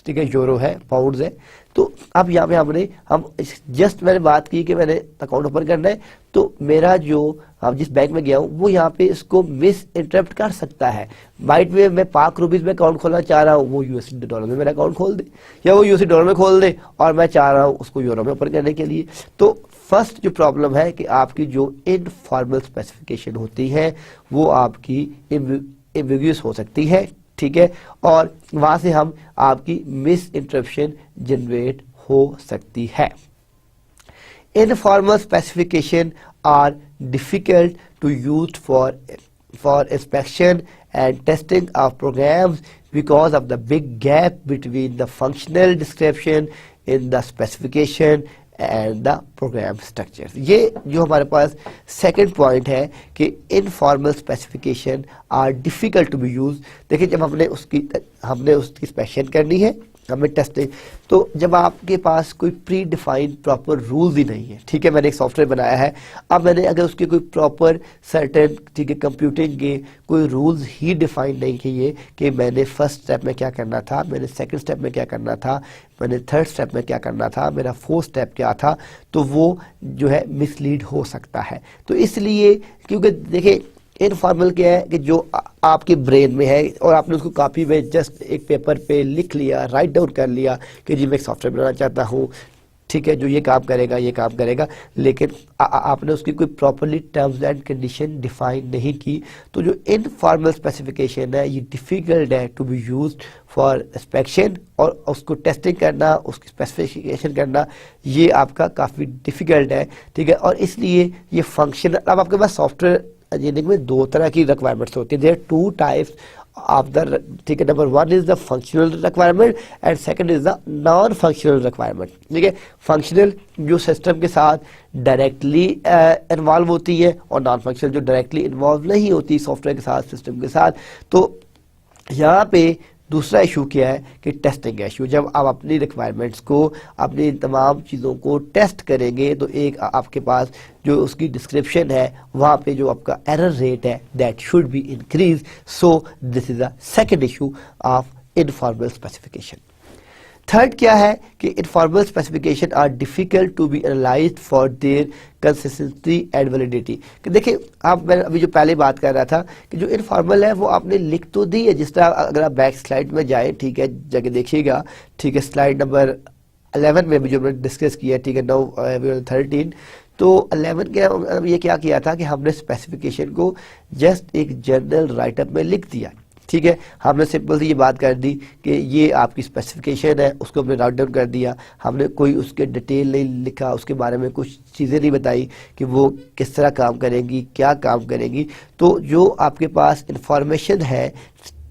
ठीक है, यूरो है, पाउंड है। तो अब यहाँ पे हम जस्ट मैंने बात की कि मैंने अकाउंट ओपन करना है, तो मेरा जो हम जिस बैंक में गया हूँ वो यहाँ पे इसको मिस इंटरप्ट कर सकता है। बाइट में मैं पाक रुपीज में अकाउंट खोलना चाह रहा हूँ, वो यूएसडी डॉलर में मेरा अकाउंट खोल दे, या वो यूएसडी डॉलर में खोल दे और मैं चाह रहा हूँ उसको यूरो में ओपन करने के लिए। तो फर्स्ट जो प्रॉब्लम है कि आपकी जो इनफॉर्मल स्पेसिफिकेशन होती है वो आपकी एम्बिगुअस हो सकती है। ठीक है, और वहां से हम आपकी मिस इंटरप्शन जनरेट हो सकती है। Informal specification are difficult to use for inspection and testing of programs because of the big gap between the functional description in the specification and the program structure. ये जो हमारे पास सेकंड पॉइंट है कि informal specification are difficult to be use. देखिए, जब हमने उसकी इंस्पेक्शन करनी है, हमें टेस्टिंग, तो जब आपके पास कोई प्री डिफाइंड प्रॉपर रूल्स ही नहीं है, ठीक है, मैंने एक सॉफ्टवेयर बनाया है, अब मैंने अगर उसके कोई प्रॉपर सर्टेन, ठीक है, कंप्यूटिंग के कोई रूल्स ही डिफाइन नहीं किए कि मैंने फर्स्ट स्टेप में क्या करना था, मैंने सेकंड स्टेप में क्या करना था, मैंने थर्ड स्टेप में क्या करना था, मेरा फोर्थ स्टेप क्या था, तो वो जो है मिसलीड हो सकता है। तो इसलिए, क्योंकि देखिए इनफॉर्मल क्या है कि जो आपके ब्रेन में है और आपने उसको कॉपी में जस्ट एक पेपर पे लिख लिया, राइट डाउन कर लिया कि जी मैं एक सॉफ्टवेयर बनाना चाहता हूँ, ठीक है, जो ये काम करेगा, ये काम करेगा, लेकिन आपने उसकी कोई properly terms and condition define नहीं की। तो जो इनफॉर्मल स्पेसिफिकेशन है ये डिफिकल्ट है to be used for inspection, और उसको टेस्टिंग करना, उसकी स्पेसिफिकेशन करना, ये आपका काफ़ी डिफिकल्ट है। ठीक है, और इसलिए ये फंक्शन, अब आपके पास सॉफ्टवेयर इंजीनियरिंग में दो तरह की रिक्वायरमेंट्स होती है, there two types of the, ठीक है, number 1 is the functional requirement and second is the non functional requirement. ठीक है, फंक्शनल जो सिस्टम के साथ डायरेक्टली इन्वॉल्व होती है और नॉन फंक्शनल जो डायरेक्टली इन्वॉल्व नहीं होती सॉफ्टवेयर के साथ, सिस्टम के साथ। तो यहाँ पे दूसरा इशू क्या है कि टेस्टिंग का इशू। जब आप अपनी रिक्वायरमेंट्स को, अपनी तमाम चीज़ों को टेस्ट करेंगे तो एक आपके पास जो उसकी डिस्क्रिप्शन है वहाँ पे जो आपका एरर रेट है that should be increase. So this is a second issue of informal specification. Third क्या है कि informal specification are difficult to be analysed for their consistency and validity. कि देखिए आप, मैं अभी जो पहले बात कर रहा था कि जो इनफॉर्मल है वो आपने लिख तो दी है, जिस तरह अगर आप बैक स्लाइड में जाएं, ठीक है, जाके देखिएगा, ठीक है, स्लाइड नंबर 11 में भी जो हमने डिस्कस किया, ठीक है, नाउ 13, तो 11 के ये क्या किया था कि हमने स्पेसिफिकेशन को जस्ट एक जर्नल राइटअप में लिख दिया, ठीक है। हमने सिंपल सी ये बात कर दी कि ये आपकी स्पेसिफिकेशन है, उसको हमने नोट डाउन कर दिया, हमने कोई उसके डिटेल नहीं लिखा, उसके बारे में कुछ चीज़ें नहीं बताई कि वो किस तरह काम करेंगी, क्या काम करेंगी। तो जो आपके पास इंफॉर्मेशन है,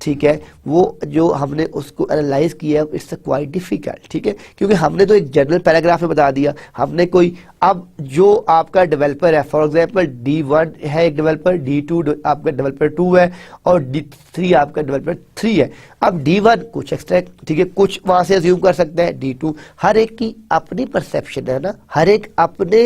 ठीक है, वो जो हमने उसको एनालाइज किया, इट्स क्वाइट डिफिकल्ट, ठीक है, क्योंकि हमने तो एक जनरल पैराग्राफ में बता दिया, हमने कोई, अब जो आपका डेवलपर है, फॉर एग्जांपल D1 है एक डेवलपर, D2 आपका डेवलपर 2 है और D3 आपका डेवलपर 3 है। अब D1 कुछ एक्स्ट्रा, ठीक है, कुछ वहां से अज्यूम कर सकते हैं, D2, हर एक की अपनी परसेप्शन है ना, हर एक अपने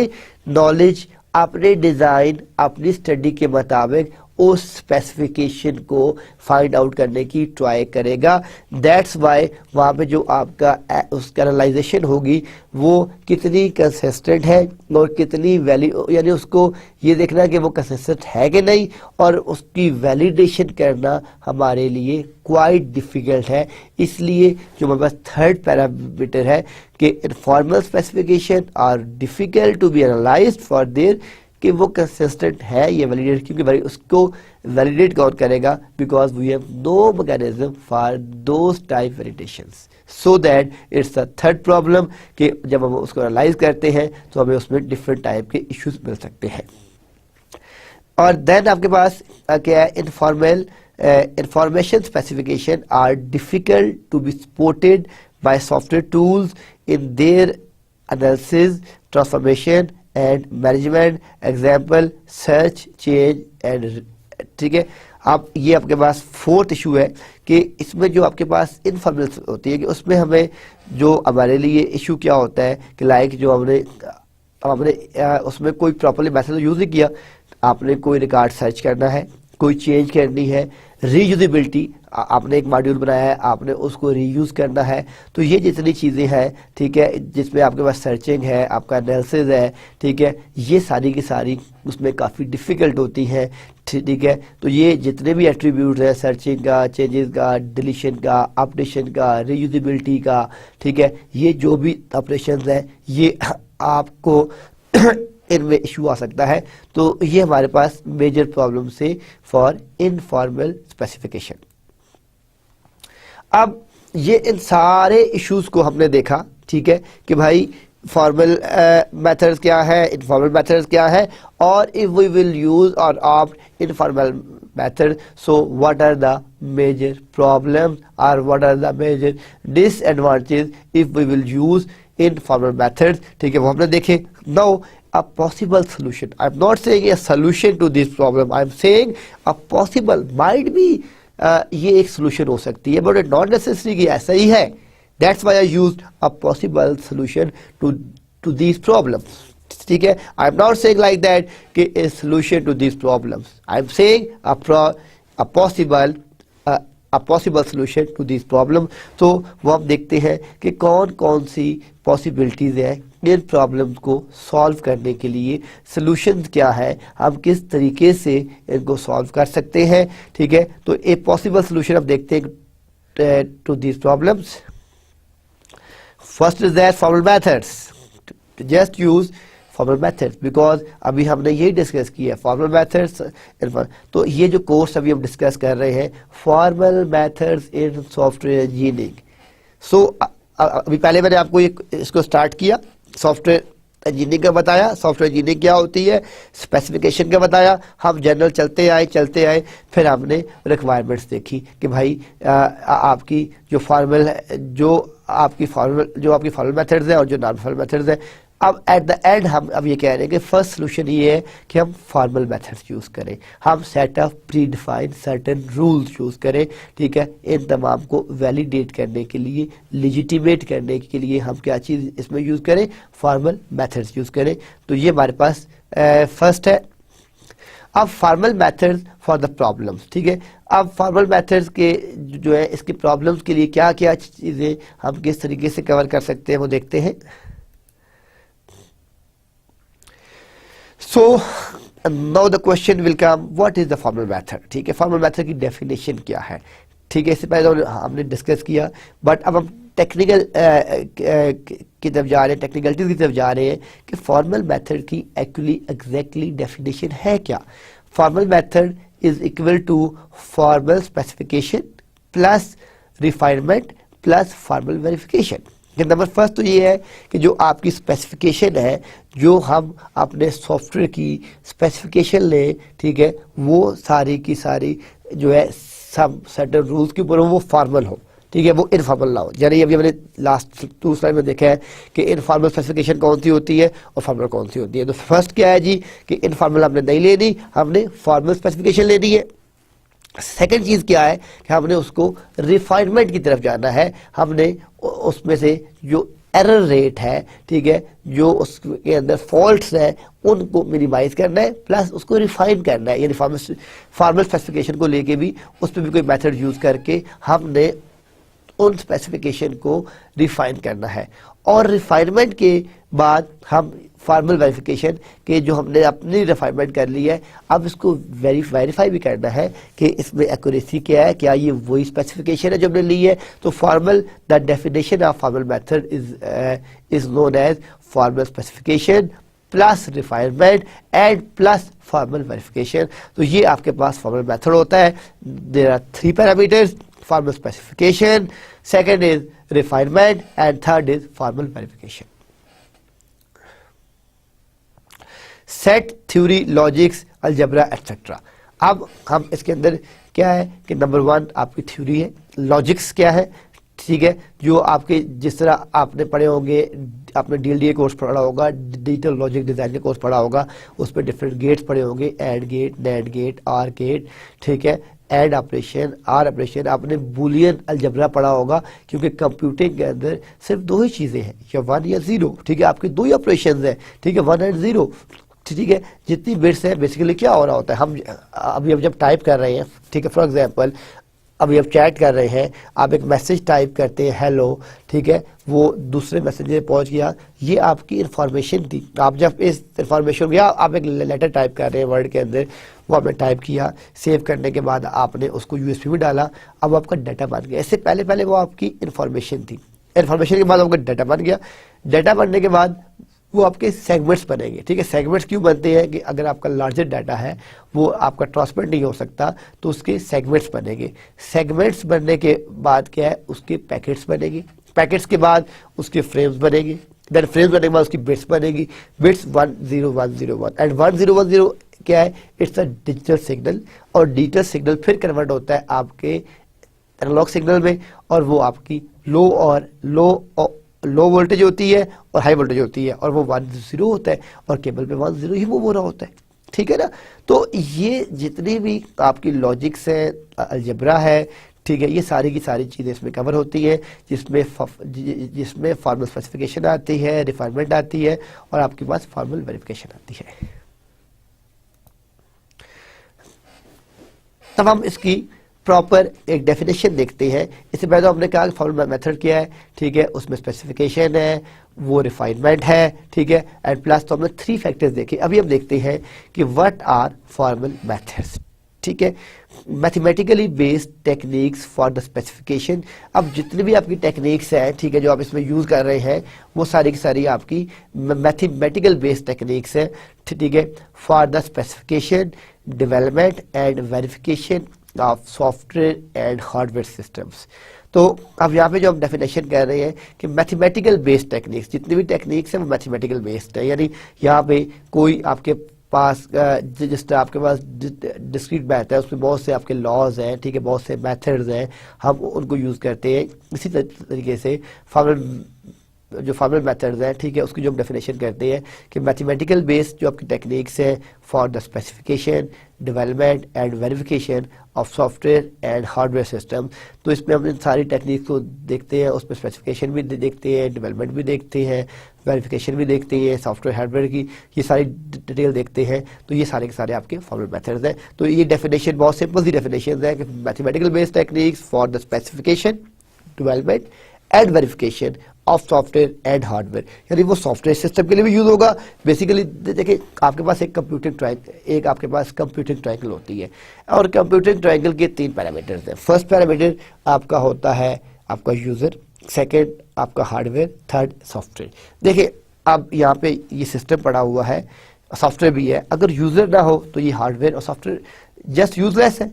नॉलेज, अपने डिजाइन, अपनी स्टडी के मुताबिक उस स्पेसिफिकेशन को फाइंड आउट करने की ट्राई करेगा। दैट्स वाई वहाँ पे जो आपका उसका एनालाइजेशन होगी वो कितनी कंसिस्टेंट है और कितनी वैल्यू, यानी उसको ये देखना कि वो कंसिस्टेंट है कि नहीं, और उसकी वैलिडेशन करना हमारे लिए क्वाइट डिफिकल्ट है। इसलिए जो हमारे पास थर्ड पैरामीटर है कि informal specification are difficult to be analysed for their, कि वो कंसिस्टेंट है ये वैलिडेट, क्योंकि उसको वैलिडेट कौन करेगा, because we have no mechanism for those type validations. So that it's a third problem कि जब हम उसको एनालाइज करते हैं तो हमें उसमें डिफरेंट टाइप के इश्यूज मिल सकते हैं। और देन आपके पास क्या है, informal information specification are difficult to be supported by software tools in their analysis, transformation and management, example search, change and, ठीक है। अब ये आपके पास फोर्थ इशू है कि इसमें जो आपके पास इनफॉर्मल होती है कि उसमें हमें जो हमारे लिए इशू क्या होता है कि लाइक जो हमने उसमें कोई प्रॉपरली मैथड यूज नहीं किया, आपने कोई रिकॉर्ड सर्च करना है, कोई चेंज करनी है, रीयूजेबिलिटी, आपने एक मॉड्यूल बनाया है, आपने उसको रीयूज करना है। तो ये जितनी चीज़ें हैं, ठीक है, जिसमें आपके पास सर्चिंग है, आपका एनालिसिस है, ठीक है, ये सारी की सारी उसमें काफ़ी डिफ़िकल्ट होती हैं, ठीक है। तो ये जितने भी एट्रीब्यूट हैं, सर्चिंग का, चेंजेस का, डिलीशन का, अपडेशन का, रीयूजेबिलिटी का, ठीक है, ये जो भी ऑपरेशंस हैं ये आपको इनमें इशू आ सकता है। तो ये हमारे पास मेजर प्रॉब्लम से फॉर इनफॉर्मल स्पेसिफिकेशन। अब ये इन सारे इश्यूज को हमने देखा, ठीक है, कि भाई फॉर्मल मेथड्स क्या है, इनफॉर्मल मेथड्स क्या है, और इफ वी विल यूज और opt informal method, so what are the major problems और what are the major disadvantages if we will use informal methods, ठीक है, वो हमने देखे। Now a possible solution, I'm not saying a solution to this problem, I'm saying a possible, might be ये एक solution हो सकती है, but not necessary कि ऐसा ही है। That's why I used a possible solution to these problems, ठीक है। I'm not saying like that कि a solution to these problems, I'm saying a possible solution to these problem। तो वो हम देखते हैं कि कौन कौन सी possibilities है इन प्रॉब्लम्स को सॉल्व करने के लिए, सॉल्यूशंस क्या है, हम किस तरीके से इनको सॉल्व कर सकते हैं, ठीक है। तो एक पॉसिबल सॉल्यूशन हम देखते हैं to these problems. First is that formal methods, just use formal methods, because अभी हमने यही डिस्कस किया फॉर्मल मेथड्स। तो ये जो कोर्स अभी हम डिस्कस कर रहे हैं, formal methods in software engineering. So अभी पहले मैंने आपको इसको स्टार्ट किया, सॉफ्टवेयर इंजीनियरिंग का बताया, सॉफ्टवेयर इंजीनियरिंग क्या होती है, स्पेसिफिकेशन का बताया, हम जनरल चलते आए, फिर हमने रिक्वायरमेंट्स देखी कि भाई आपकी जो आपकी फॉर्मल मेथड्स है और जो नॉन फॉर्मल मेथड्स है। अब एट द एंड हम अब ये कह रहे हैं कि फर्स्ट सोल्यूशन ये है कि हम फॉर्मल मेथड्स यूज करें, हम set of pre defined certain rules use करें, ठीक है। इन तमाम को वैलिडेट करने के लिए, लेजिटिमेट करने के लिए हम क्या चीज़ इसमें यूज करें, फॉर्मल मेथड्स यूज करें। तो ये हमारे पास फर्स्ट है। अब formal methods for the problems, ठीक है। अब फॉर्मल मेथड्स के जो है इसके प्रॉब्लम्स के लिए क्या क्या चीज़ें हम किस तरीके से कवर कर सकते हैं वो देखते हैं। So now the question will come, what is the formal method, ठीक है। फॉर्मल मेथड की डेफिनेशन क्या है, ठीक है। इससे पहले हमने डिस्कस किया, बट अब हम टेक्निकल की तरफ जा रहे हैं, टेक्निकलिटीज की तरफ जा रहे हैं कि फॉर्मल मेथड की एक्चुअली एग्जैक्टली डेफिनेशन है क्या। Formal method is equal to formal specification plus refinement plus formal verification. Number first तो ये है कि जो आपकी स्पेसिफिकेशन है, जो हम अपने सॉफ्टवेयर की स्पेसिफिकेशन ले, ठीक है, वो सारी की सारी जो है सब सर्टेन रूल्स के ऊपर वो फॉर्मल हो, ठीक है, वो इनफॉर्मल ना हो। यानी अभी हमने लास्ट 2 स्लाइड में देखा है कि इनफॉर्मल स्पेसिफिकेशन कौन सी होती है और फॉर्मल कौन सी होती है। तो फर्स्ट क्या है जी कि इनफॉर्मल हमने नहीं लेनी, हमने फॉर्मल स्पेसिफिकेशन लेनी है। सेकंड चीज़ क्या है कि हमने उसको रिफाइनमेंट की तरफ जाना है, हमने उसमें से जो एरर रेट है, ठीक है, जो उसके अंदर फॉल्ट्स हैं उनको मिनिमाइज करना है, प्लस उसको रिफाइन करना है। यानी फॉर्मल स्पेसिफिकेशन को लेके भी उस पर भी कोई मेथड यूज़ करके हमने उन स्पेसिफिकेशन को रिफाइन करना है। और रिफाइनमेंट के बाद हम फॉर्मल वेरिफिकेशन के जो हमने अपनी रिफाइनमेंट कर ली है, अब इसको वेरीफाई भी करना है कि इसमें एक्यूरेसी क्या है, क्या ये वही स्पेसिफिकेशन है जो हमने ली है। तो formal the definition of formal method is known as formal specification plus refinement and plus formal verification. तो ये आपके पास फॉर्मल मेथड होता है। There are 3 parameters, formal specification, second is refinement and third is formal verification. Set, theory, logics, algebra etc. अब हम इसके अंदर क्या है कि नंबर 1 आपकी थ्योरी है, लॉजिक्स क्या है, ठीक है, जो आपके जिस तरह आपने पढ़े होंगे, आपने DLDA कोर्स पढ़ा होगा, डिजिटल लॉजिक डिज़ाइन का कोर्स पढ़ा होगा, उस पर डिफरेंट गेट्स पढ़े होंगे, and gate, NAND gate, or gate, ठीक है, एड ऑपरेशन, आर ऑपरेशन। आपने बूलियन अलजबरा पढ़ा होगा, क्योंकि कंप्यूटिंग के अंदर सिर्फ 2 ही चीज़ें हैं, या 1 या 0, ठीक है, आपके 2 ही ऑपरेशन हैं, ठीक है, 1 एंड 0, ठीक है। जितनी बिट्स है बेसिकली क्या हो रहा होता है, हम अभी जब टाइप कर रहे हैं, ठीक है, फॉर एग्जांपल अभी आप चैट कर रहे हैं, आप एक मैसेज टाइप करते हैं हेलो, ठीक है, वो दूसरे मैसेज में पहुंच गया, ये आपकी इन्फॉर्मेशन थी। आप जब इस इन्फॉर्मेशन या आप एक लेटर टाइप कर रहे हैं वर्ड के अंदर, वो आपने टाइप किया, सेव करने के बाद आपने उसको USB में डाला, अब आपका डाटा बन गया। इससे पहले वो आपकी इन्फॉर्मेशन थी, इन्फॉर्मेशन के बाद आपका डाटा बन गया, डाटा बनने के बाद वो आपके सेगमेंट्स बनेंगे, ठीक है। सेगमेंट्स क्यों बनते हैं कि अगर आपका लार्जर डाटा है वो आपका ट्रांसमिट नहीं हो सकता, तो उसके सेगमेंट्स बनेंगे। सेगमेंट्स बनने के बाद क्या है, उसके पैकेट्स बनेंगे, पैकेट्स के बाद उसके फ्रेम्स बनेंगे, देन फ्रेम्स बनने के बाद उसकी बिट्स बनेगी, बिट्स 10101 एंड 1010 क्या है, इट्स अ डिजिटल सिग्नल, और डिजिटल सिग्नल फिर कन्वर्ट होता है आपके एनालॉग सिग्नल में, और वो आपकी लो वोल्टेज होती है और हाई वोल्टेज होती है, और वो 10 होता है, और केबल पे 10 ही मूव हो रहा होता है, ठीक है ना। तो ये जितनी भी आपकी लॉजिक्स है, अलजेब्रा है, ठीक है, ये सारी की सारी चीज़ें इसमें कवर होती हैं, जिसमें फॉर्मल स्पेसिफिकेशन आती है, रिफाइनमेंट आती है, और आपके पास फॉर्मल वेरिफिकेशन आती है। तब हम इसकी प्रॉपर एक डेफिनेशन देखते हैं। इससे पहले हमने कहा कि फॉर्मल मेथड क्या है, ठीक है, उसमें स्पेसिफिकेशन है, वो रिफाइनमेंट है, ठीक है, एंड प्लस तो हमने 3 फैक्टर्स देखे। अभी हम देखते हैं कि व्हाट आर फॉर्मल मेथड्स, ठीक है, mathematically based techniques for the specification. अब जितनी भी आपकी टेक्निक्स हैं, ठीक है, जो आप इसमें यूज़ कर रहे हैं, वो सारी की सारी आपकी मैथमेटिकल बेस्ड टेक्निक्स है, ठीक है, for the specification, development and verification of software and hardware systems. तो अब यहाँ पे जो हम डेफिनेशन कर रहे हैं कि मैथमेटिकल बेस्ड टेक्निक्स, जितनी भी टेक्निक्स हैं वो मैथमेटिकल बेस्ड है, यानी यहाँ पे कोई आपके पास जिस तरह आपके पास डिस्क्रीट मैथ है, उसमें बहुत से आपके लॉज हैं, ठीक है, बहुत से मेथड्स हैं, हम उनको यूज़ करते हैं। इसी तरीके से फॉर्मल जो फॉर्मल मेथड्स हैं, ठीक है, उसकी जो हम डेफिनेशन करते हैं कि मैथमेटिकल बेस्ड जो आपकी टेक्निक्स हैं for the specification, development and verification of software and hardware system. तो इसमें हम इन सारी टेक्निक्स को देखते हैं, उसमें स्पेसिफिकेशन भी देखते हैं, डेवलपमेंट भी देखते हैं, वेरिफिकेशन भी देखते हैं, सॉफ्टवेयर हार्डवेयर की ये सारी डिटेल देखते हैं। तो ये सारे के सारे आपके फॉर्मल मेथड्स हैं। तो ये डेफिनेशन बहुत सिंपल सी डेफिनेशन है कि mathematical based techniques for the specification, development and verification of software and hardware, यानी वो सॉफ्टवेयर सिस्टम के लिए भी यूज होगा। बेसिकली देखिए, आपके पास एक कंप्यूटिंग ट्रायंगल होती है और कंप्यूटिंग ट्रायंगल के 3 पैरामीटर्स हैं। फर्स्ट पैरामीटर आपका होता है आपका यूजर, सेकंड आपका हार्डवेयर, थर्ड सॉफ्टवेयर। देखिए अब यहाँ पे ये सिस्टम पड़ा हुआ है, सॉफ्टवेयर भी है, अगर यूजर ना हो तो ये हार्डवेयर और सॉफ्टवेयर जस्ट यूजलेस है।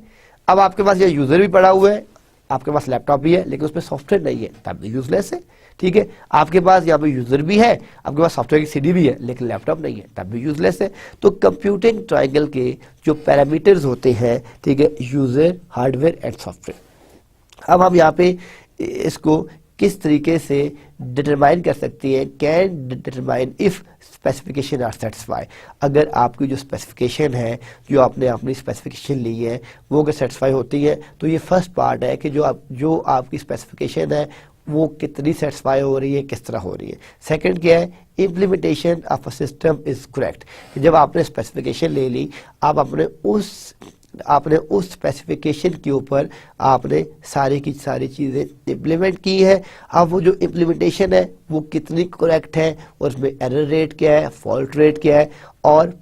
अब आपके पास ये यूजर भी पड़ा हुआ है, आपके पास लैपटॉप भी है लेकिन उसमें सॉफ्टवेयर नहीं है, तब भी यूजलेस है, ठीक है। आपके पास यहाँ पे यूजर भी है, आपके पास सॉफ्टवेयर की सीडी भी है लेकिन लैपटॉप नहीं है, तब भी यूजलेस है। तो कंप्यूटिंग ट्रायंगल के जो पैरामीटर्स होते हैं, ठीक है, यूजर, हार्डवेयर एंड सॉफ्टवेयर। अब हम यहाँ पे इसको किस तरीके से डिटरमाइन कर सकती है, can determine if specification are satisfy. अगर आपकी जो स्पेसिफिकेशन है, जो आपने अपनी स्पेसिफिकेशन ली है, वो अगर सेटिस्फाई होती है तो ये फर्स्ट पार्ट है कि जो आपकी स्पेसिफिकेशन है वो कितनी सेटिस्फाई हो रही है, किस तरह हो रही है। सेकंड क्या है, implementation of a system is correct. जब आपने स्पेसिफिकेशन ले ली, आप आपने उस स्पेसिफिकेशन के ऊपर आपने सारी की सारी चीज़ें इम्प्लीमेंट की है। अब वो जो इम्प्लीमेंटेशन है वो कितनी करेक्ट है, और उसमें एरर रेट क्या है, फॉल्ट रेट क्या है, और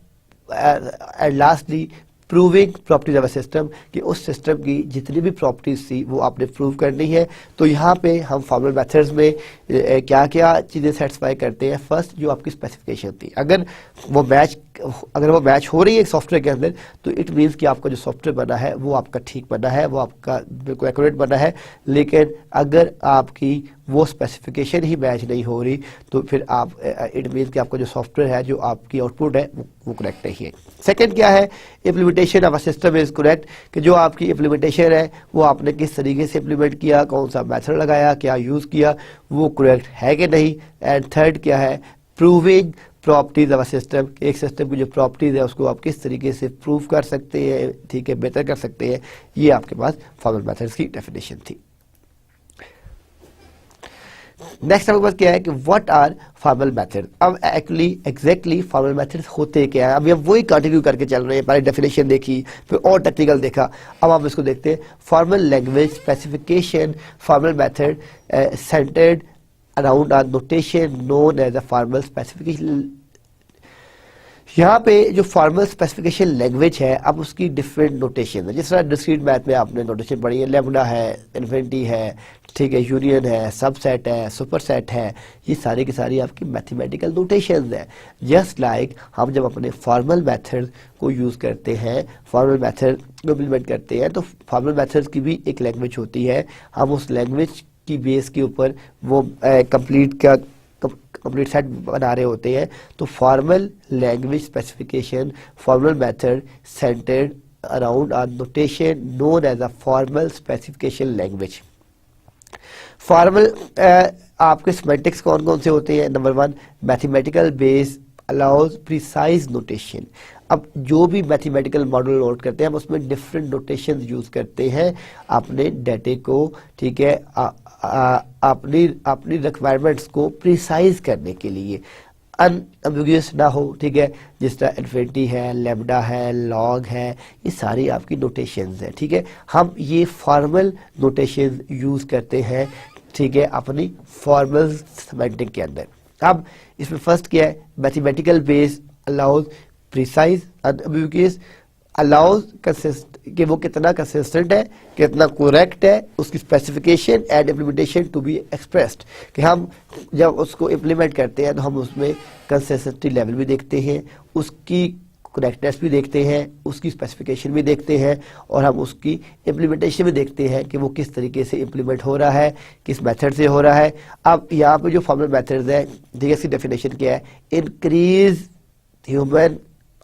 and lastly proving properties of a system, कि उस सिस्टम की जितनी भी प्रॉपर्टीज थी वो आपने प्रूव करनी है। तो यहाँ पे हम फॉर्मल मेथड्स में क्या क्या चीज़ें सेटिस्फाई करते हैं। फर्स्ट, जो आपकी स्पेसिफिकेशन थी, अगर वो मैच हो रही है सॉफ्टवेयर के अंदर, तो इट मीन्स कि आपका जो सॉफ्टवेयर बना है वो आपका ठीक बना है, वो आपका बिल्कुल एक्यूरेट बना है। लेकिन अगर आपकी वो स्पेसिफिकेशन ही मैच नहीं हो रही तो फिर आप इट मीन्स कि आपका जो सॉफ्टवेयर है, जो आपकी आउटपुट है वो करेक्ट नहीं है। सेकंड क्या है, implementation of a system is correct, कि जो आपकी इम्प्लीमेंटेशन है वो आपने किस तरीके से इम्प्लीमेंट किया, कौन सा मेथड लगाया, क्या यूज़ किया, वो करेक्ट है कि नहीं। एंड थर्ड क्या है, proving properties of a system, एक सिस्टम की जो प्रॉपर्टीज है उसको आप किस तरीके से प्रूव कर सकते हैं, ठीक है, बेहतर कर सकते हैं। ये आपके पास फॉर्मल मेथड्स की डेफिनेशन थी। नेक्स्ट आपके पास क्या है कि व्हाट आर फॉर्मल मेथड। अब एक्चुअली एग्जैक्टली फॉर्मल मेथड्स होते क्या है, अभी हम वही कंटिन्यू करके चल रहे हैं। पहले डेफिनेशन देखी, फिर और टेक्निकल देखा, अब हम इसको देखते हैं। Formal language specification formal method centred around a notation known as a formal specification. यहाँ पे जो फॉर्मल स्पेसिफिकेशन लैंग्वेज है, अब उसकी डिफरेंट नोटेशन है। जिस तरह डिस्क्रीट मैथ में आपने नोटेशन पढ़ी है, लैम्बडा है, इन्फिनिटी है, ठीक है, यूनियन है, सबसेट है, सुपरसेट है, ये सारी की सारी आपकी मैथमेटिकल नोटेशंस है। जस्ट लाइक हम जब अपने फॉर्मल मेथड को यूज़ करते हैं, फॉर्मल मेथड को इम्प्लीमेंट करते हैं, तो फॉर्मल मेथड्स की भी एक लैंग्वेज होती है। हम उस लैंग्वेज की बेस के ऊपर वो कंप्लीट सेट बना रहे होते हैं। तो formal language specification formal method centred around a notation known as a formal specification language. Formal आपके सिमेंटिक्स कौन कौन से होते हैं। Number 1, mathematical base allows precise notation. अब जो भी मैथमेटिकल मॉडल नोट करते हैं हम उसमें डिफरेंट नोटेशन यूज करते हैं अपने डाटे को, ठीक है, अपनी रिक्वायरमेंट्स को प्रिसाइज करने के लिए, अनएम्बिगुअस ना हो, ठीक है। जिस तरह इन्फिनिटी है, लैम्बडा है, लॉग है, ये सारी आपकी नोटेशंस हैं, ठीक है। हम ये फॉर्मल नोटेशन यूज करते हैं, ठीक है, अपनी फॉर्मल सिमेंटिक के अंदर। अब इसमें फर्स्ट क्या है, mathematical base allows precise unambiguous, allows कि वो कितना कंसिस्टेंट है, कितना करेक्ट है, उसकी specification and implementation to be expressed, कि हम जब उसको इम्प्लीमेंट करते हैं तो हम उसमें कंसिस्टेंसी लेवल भी देखते हैं, उसकी करेक्टनेस भी देखते हैं, उसकी स्पेसिफिकेशन भी देखते हैं, और हम उसकी इम्प्लीमेंटेशन भी देखते हैं कि वो किस तरीके से इम्प्लीमेंट हो रहा है, किस मेथड से हो रहा है। अब यहाँ पे जो फॉर्मल मेथड्स है, देखिए इसकी डेफिनेशन क्या है, increase human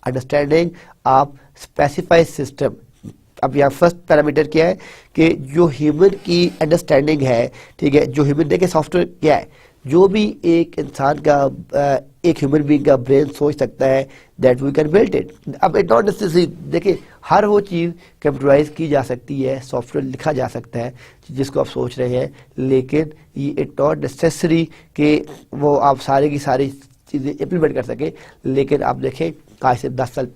understanding of specified system. अब यहाँ फर्स्ट पैरामीटर क्या है कि जो ह्यूमन की अंडरस्टैंडिंग है, ठीक है, जो ह्यूमन देखिए सॉफ्टवेयर क्या है, जो भी एक इंसान का एक ह्यूमन बीइंग का ब्रेन सोच सकता है that we can build it. अब इट नॉट नेसेसरी, देखिए हर वो चीज़ कंप्यूटराइज की जा सकती है, सॉफ्टवेयर लिखा जा सकता है जिसको आप सोच रहे हैं, लेकिन ये इट नॉट नेसेसरी कि वो आप सारी की सारी चीज़ें इम्प्लीमेंट कर सके। लेकिन आप देखें आज से 10 साल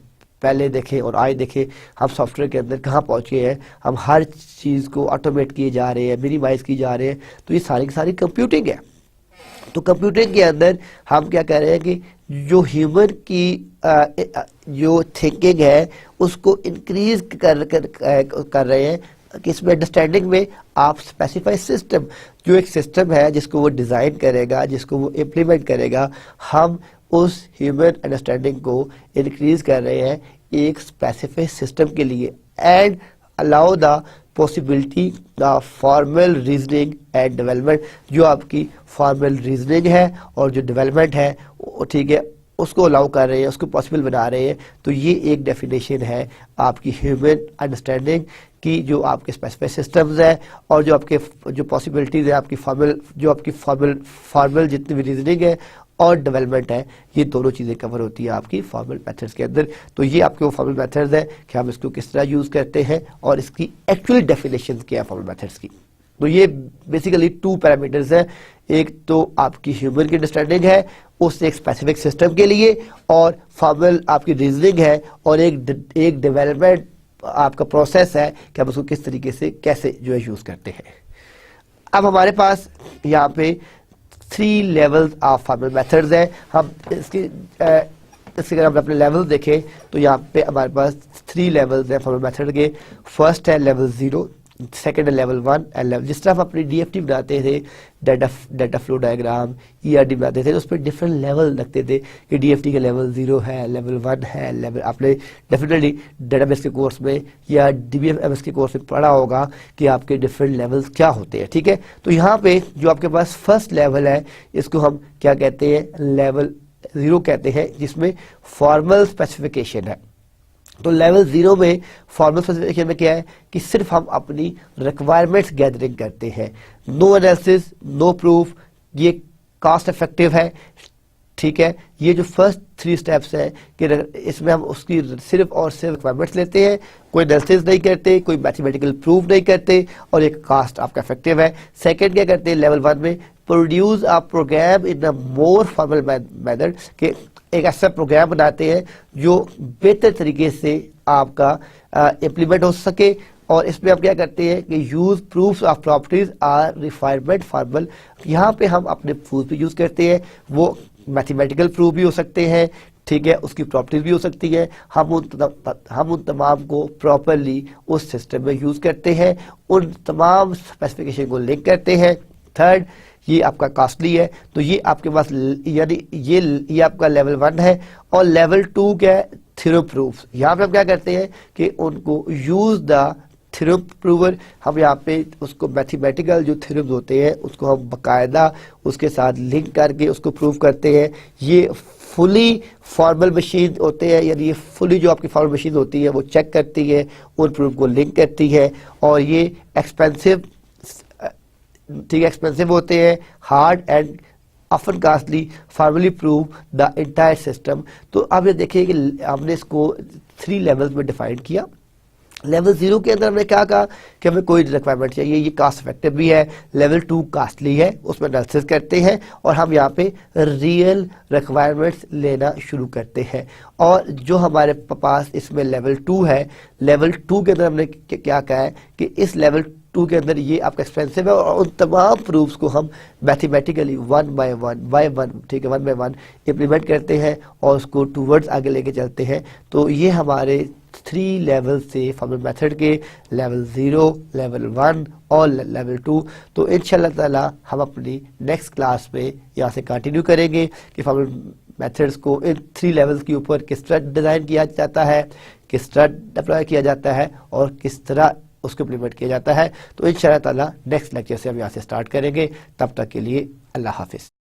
पहले देखें और आज देखें हम सॉफ्टवेयर के अंदर कहाँ पहुँचे हैं, हम हर चीज़ को ऑटोमेट किए जा रहे हैं, मिनिमाइज किए जा रहे हैं। तो ये सारी की सारी कंप्यूटिंग है। तो कंप्यूटिंग के अंदर हम क्या कह रहे हैं कि जो ह्यूमन की जो थिंकिंग है उसको इंक्रीज कर रहे हैं कि इसमें अंडरस्टैंडिंग में आप स्पेसिफाइड सिस्टम, जो एक सिस्टम है जिसको वो डिज़ाइन करेगा, जिसको वो इम्प्लीमेंट करेगा, हम उस ह्यूमन अंडरस्टैंडिंग को इंक्रीज कर रहे हैं एक स्पेसिफिक सिस्टम के लिए and allow the possibility the formal reasoning and development. जो आपकी फॉर्मल रीजनिंग है और जो डेवलपमेंट है ठीक है उसको अलाउ कर रहे हैं, उसको पॉसिबल बना रहे हैं। तो ये एक डेफिनेशन है आपकी ह्यूमन अंडरस्टैंडिंग की, जो आपके स्पेसिफिक सिस्टम्स है और जो आपके जो पॉसिबिलिटीज़ है आपकी फॉर्मल जितनी भी रीजनिंग है और डेवलपमेंट है, ये दोनों चीज़ें कवर होती है आपकी फॉर्मल मेथड्स के अंदर। तो ये आपके वो फॉर्मल मेथड्स है कि हम इसको किस तरह यूज़ करते हैं और इसकी एक्चुअली डेफिनेशन क्या है फॉर्मल मेथड्स की। तो ये बेसिकली 2 पैरामीटर्स हैं, एक तो आपकी ह्यूमन की अंडरस्टैंडिंग है उस एक स्पेसिफिक सिस्टम के लिए, और फॉर्मल आपकी रीजनिंग है, और एक डेवलपमेंट आपका प्रोसेस है कि हम उसको किस तरीके से कैसे जो है यूज़ करते हैं। अब हमारे पास यहाँ पे 3 लेवल्स ऑफ फॉर्मल मेथड्स हैं। हम इसके अगर हम अपने लेवल देखें तो यहाँ पे हमारे पास 3 लेवल्स हैं फॉर्मल मेथड के। फर्स्ट है लेवल 0, सेकंड है लेवल 1 एंड लेवल, जिस तरह हम अपनी डीएफटी बनाते थे, डाटा फ्लो डायग्राम, ईआरडी बनाते थे, तो उस पर डिफरेंट लेवल रखते थे कि डीएफटी का लेवल 0 है, लेवल 1 है, लेवल आपने डेफिनेटली डेटाबेस के कोर्स में या डीबीएमएस के कोर्स में पढ़ा होगा कि आपके डिफरेंट लेवल्स क्या होते हैं। ठीक है, तो यहाँ पे जो आपके पास फर्स्ट लेवल है इसको हम क्या कहते हैं, लेवल 0 कहते हैं, जिसमें फॉर्मल स्पेसिफिकेशन है। तो लेवल 0 में फॉर्मल स्पेसिफिकेशन में क्या है कि सिर्फ हम अपनी रिक्वायरमेंट्स गैदरिंग करते हैं, नो एनालिसिस, नो प्रूफ, ये कॉस्ट इफेक्टिव है। ठीक है, ये जो फर्स्ट 3 स्टेप्स हैं कि इसमें हम उसकी सिर्फ और सिर्फ रिक्वायरमेंट्स लेते हैं, कोई एनालिसिस नहीं करते, कोई मैथमेटिकल प्रूफ नहीं करते, और एक कॉस्ट आपका इफेक्टिव है। सेकंड क्या करते हैं लेवल 1 में, produce a program in a more formal method, कि एक ऐसा प्रोग्राम बनाते हैं जो बेहतर तरीके से आपका इम्प्लीमेंट हो सके। और इसमें हम क्या करते हैं कि use proofs of properties or requirement formal, यहाँ पे हम अपने प्रूफ भी यूज करते हैं, वो मैथमेटिकल प्रूफ भी हो सकते हैं, ठीक है, उसकी प्रॉपर्टीज भी हो सकती है। हम उन तमाम को प्रॉपरली उस सिस्टम में यूज करते हैं, उन तमाम स्पेसिफिकेशन को लिंक करते हैं। थर्ड, ये आपका कॉस्टली है, तो ये आपके पास यानी ये आपका लेवल 1 है। और लेवल 2 क्या है, थ्योरम प्रूफ। यहाँ पे हम क्या करते हैं कि उनको यूज द थ्योरम प्रूवर, हम यहाँ पे उसको मैथमेटिकल जो थ्योरम्स होते हैं उसको हम बाकायदा उसके साथ लिंक करके उसको प्रूव करते हैं। ये फुली फॉर्मल मशीन होते हैं, यानी ये फुली जो आपकी फॉर्मल मशीन होती है वो चेक करती है, उन प्रूफ को लिंक करती है, और ये एक्सपेंसिव, ठीक है, एक्सपेंसिव होते हैं, hard and often costly, formally prove the entire system. तो अब ये देखिए कि हमने इसको 3 लेवल्स में डिफाइन किया। लेवल 0 के अंदर हमने क्या कहा कि हमें कोई रिक्वायरमेंट चाहिए, ये कास्ट इफेक्टिव भी है। लेवल 2 कास्टली है, उसमें एनालिसिस करते हैं और हम यहाँ पे रियल रिक्वायरमेंट्स लेना शुरू करते हैं। और जो हमारे पास इसमें लेवल 2 है, लेवल 2 के अंदर हमने क्या कहा है कि इस लेवल 2 के अंदर ये आपका एक्सपेंसिव है, और उन तमाम प्रूफ्स को हम मैथमेटिकली 1 बाय 1 ठीक है 1 बाय 1 इम्प्लीमेंट करते हैं और उसको टूवर्ड्स आगे लेके चलते हैं। तो ये हमारे 3 लेवल से फॉर्मल मेथड के, लेवल 0, लेवल 1 और लेवल 2। तो इंशाल्लाह ताला हम अपनी नेक्स्ट क्लास में यहाँ से कंटिन्यू करेंगे कि फॉर्मल मेथड्स को इन 3 लेवल्स के ऊपर किस तरह डिज़ाइन किया जाता है, किस तरह डिप्लॉय किया जाता है और किस तरह उसको इम्प्लीमेंट किया जाता है। तो इंशाल्लाह ताला नेक्स्ट लेक्चर से हम यहाँ से स्टार्ट करेंगे। तब तक के लिए अल्लाह हाफिज़।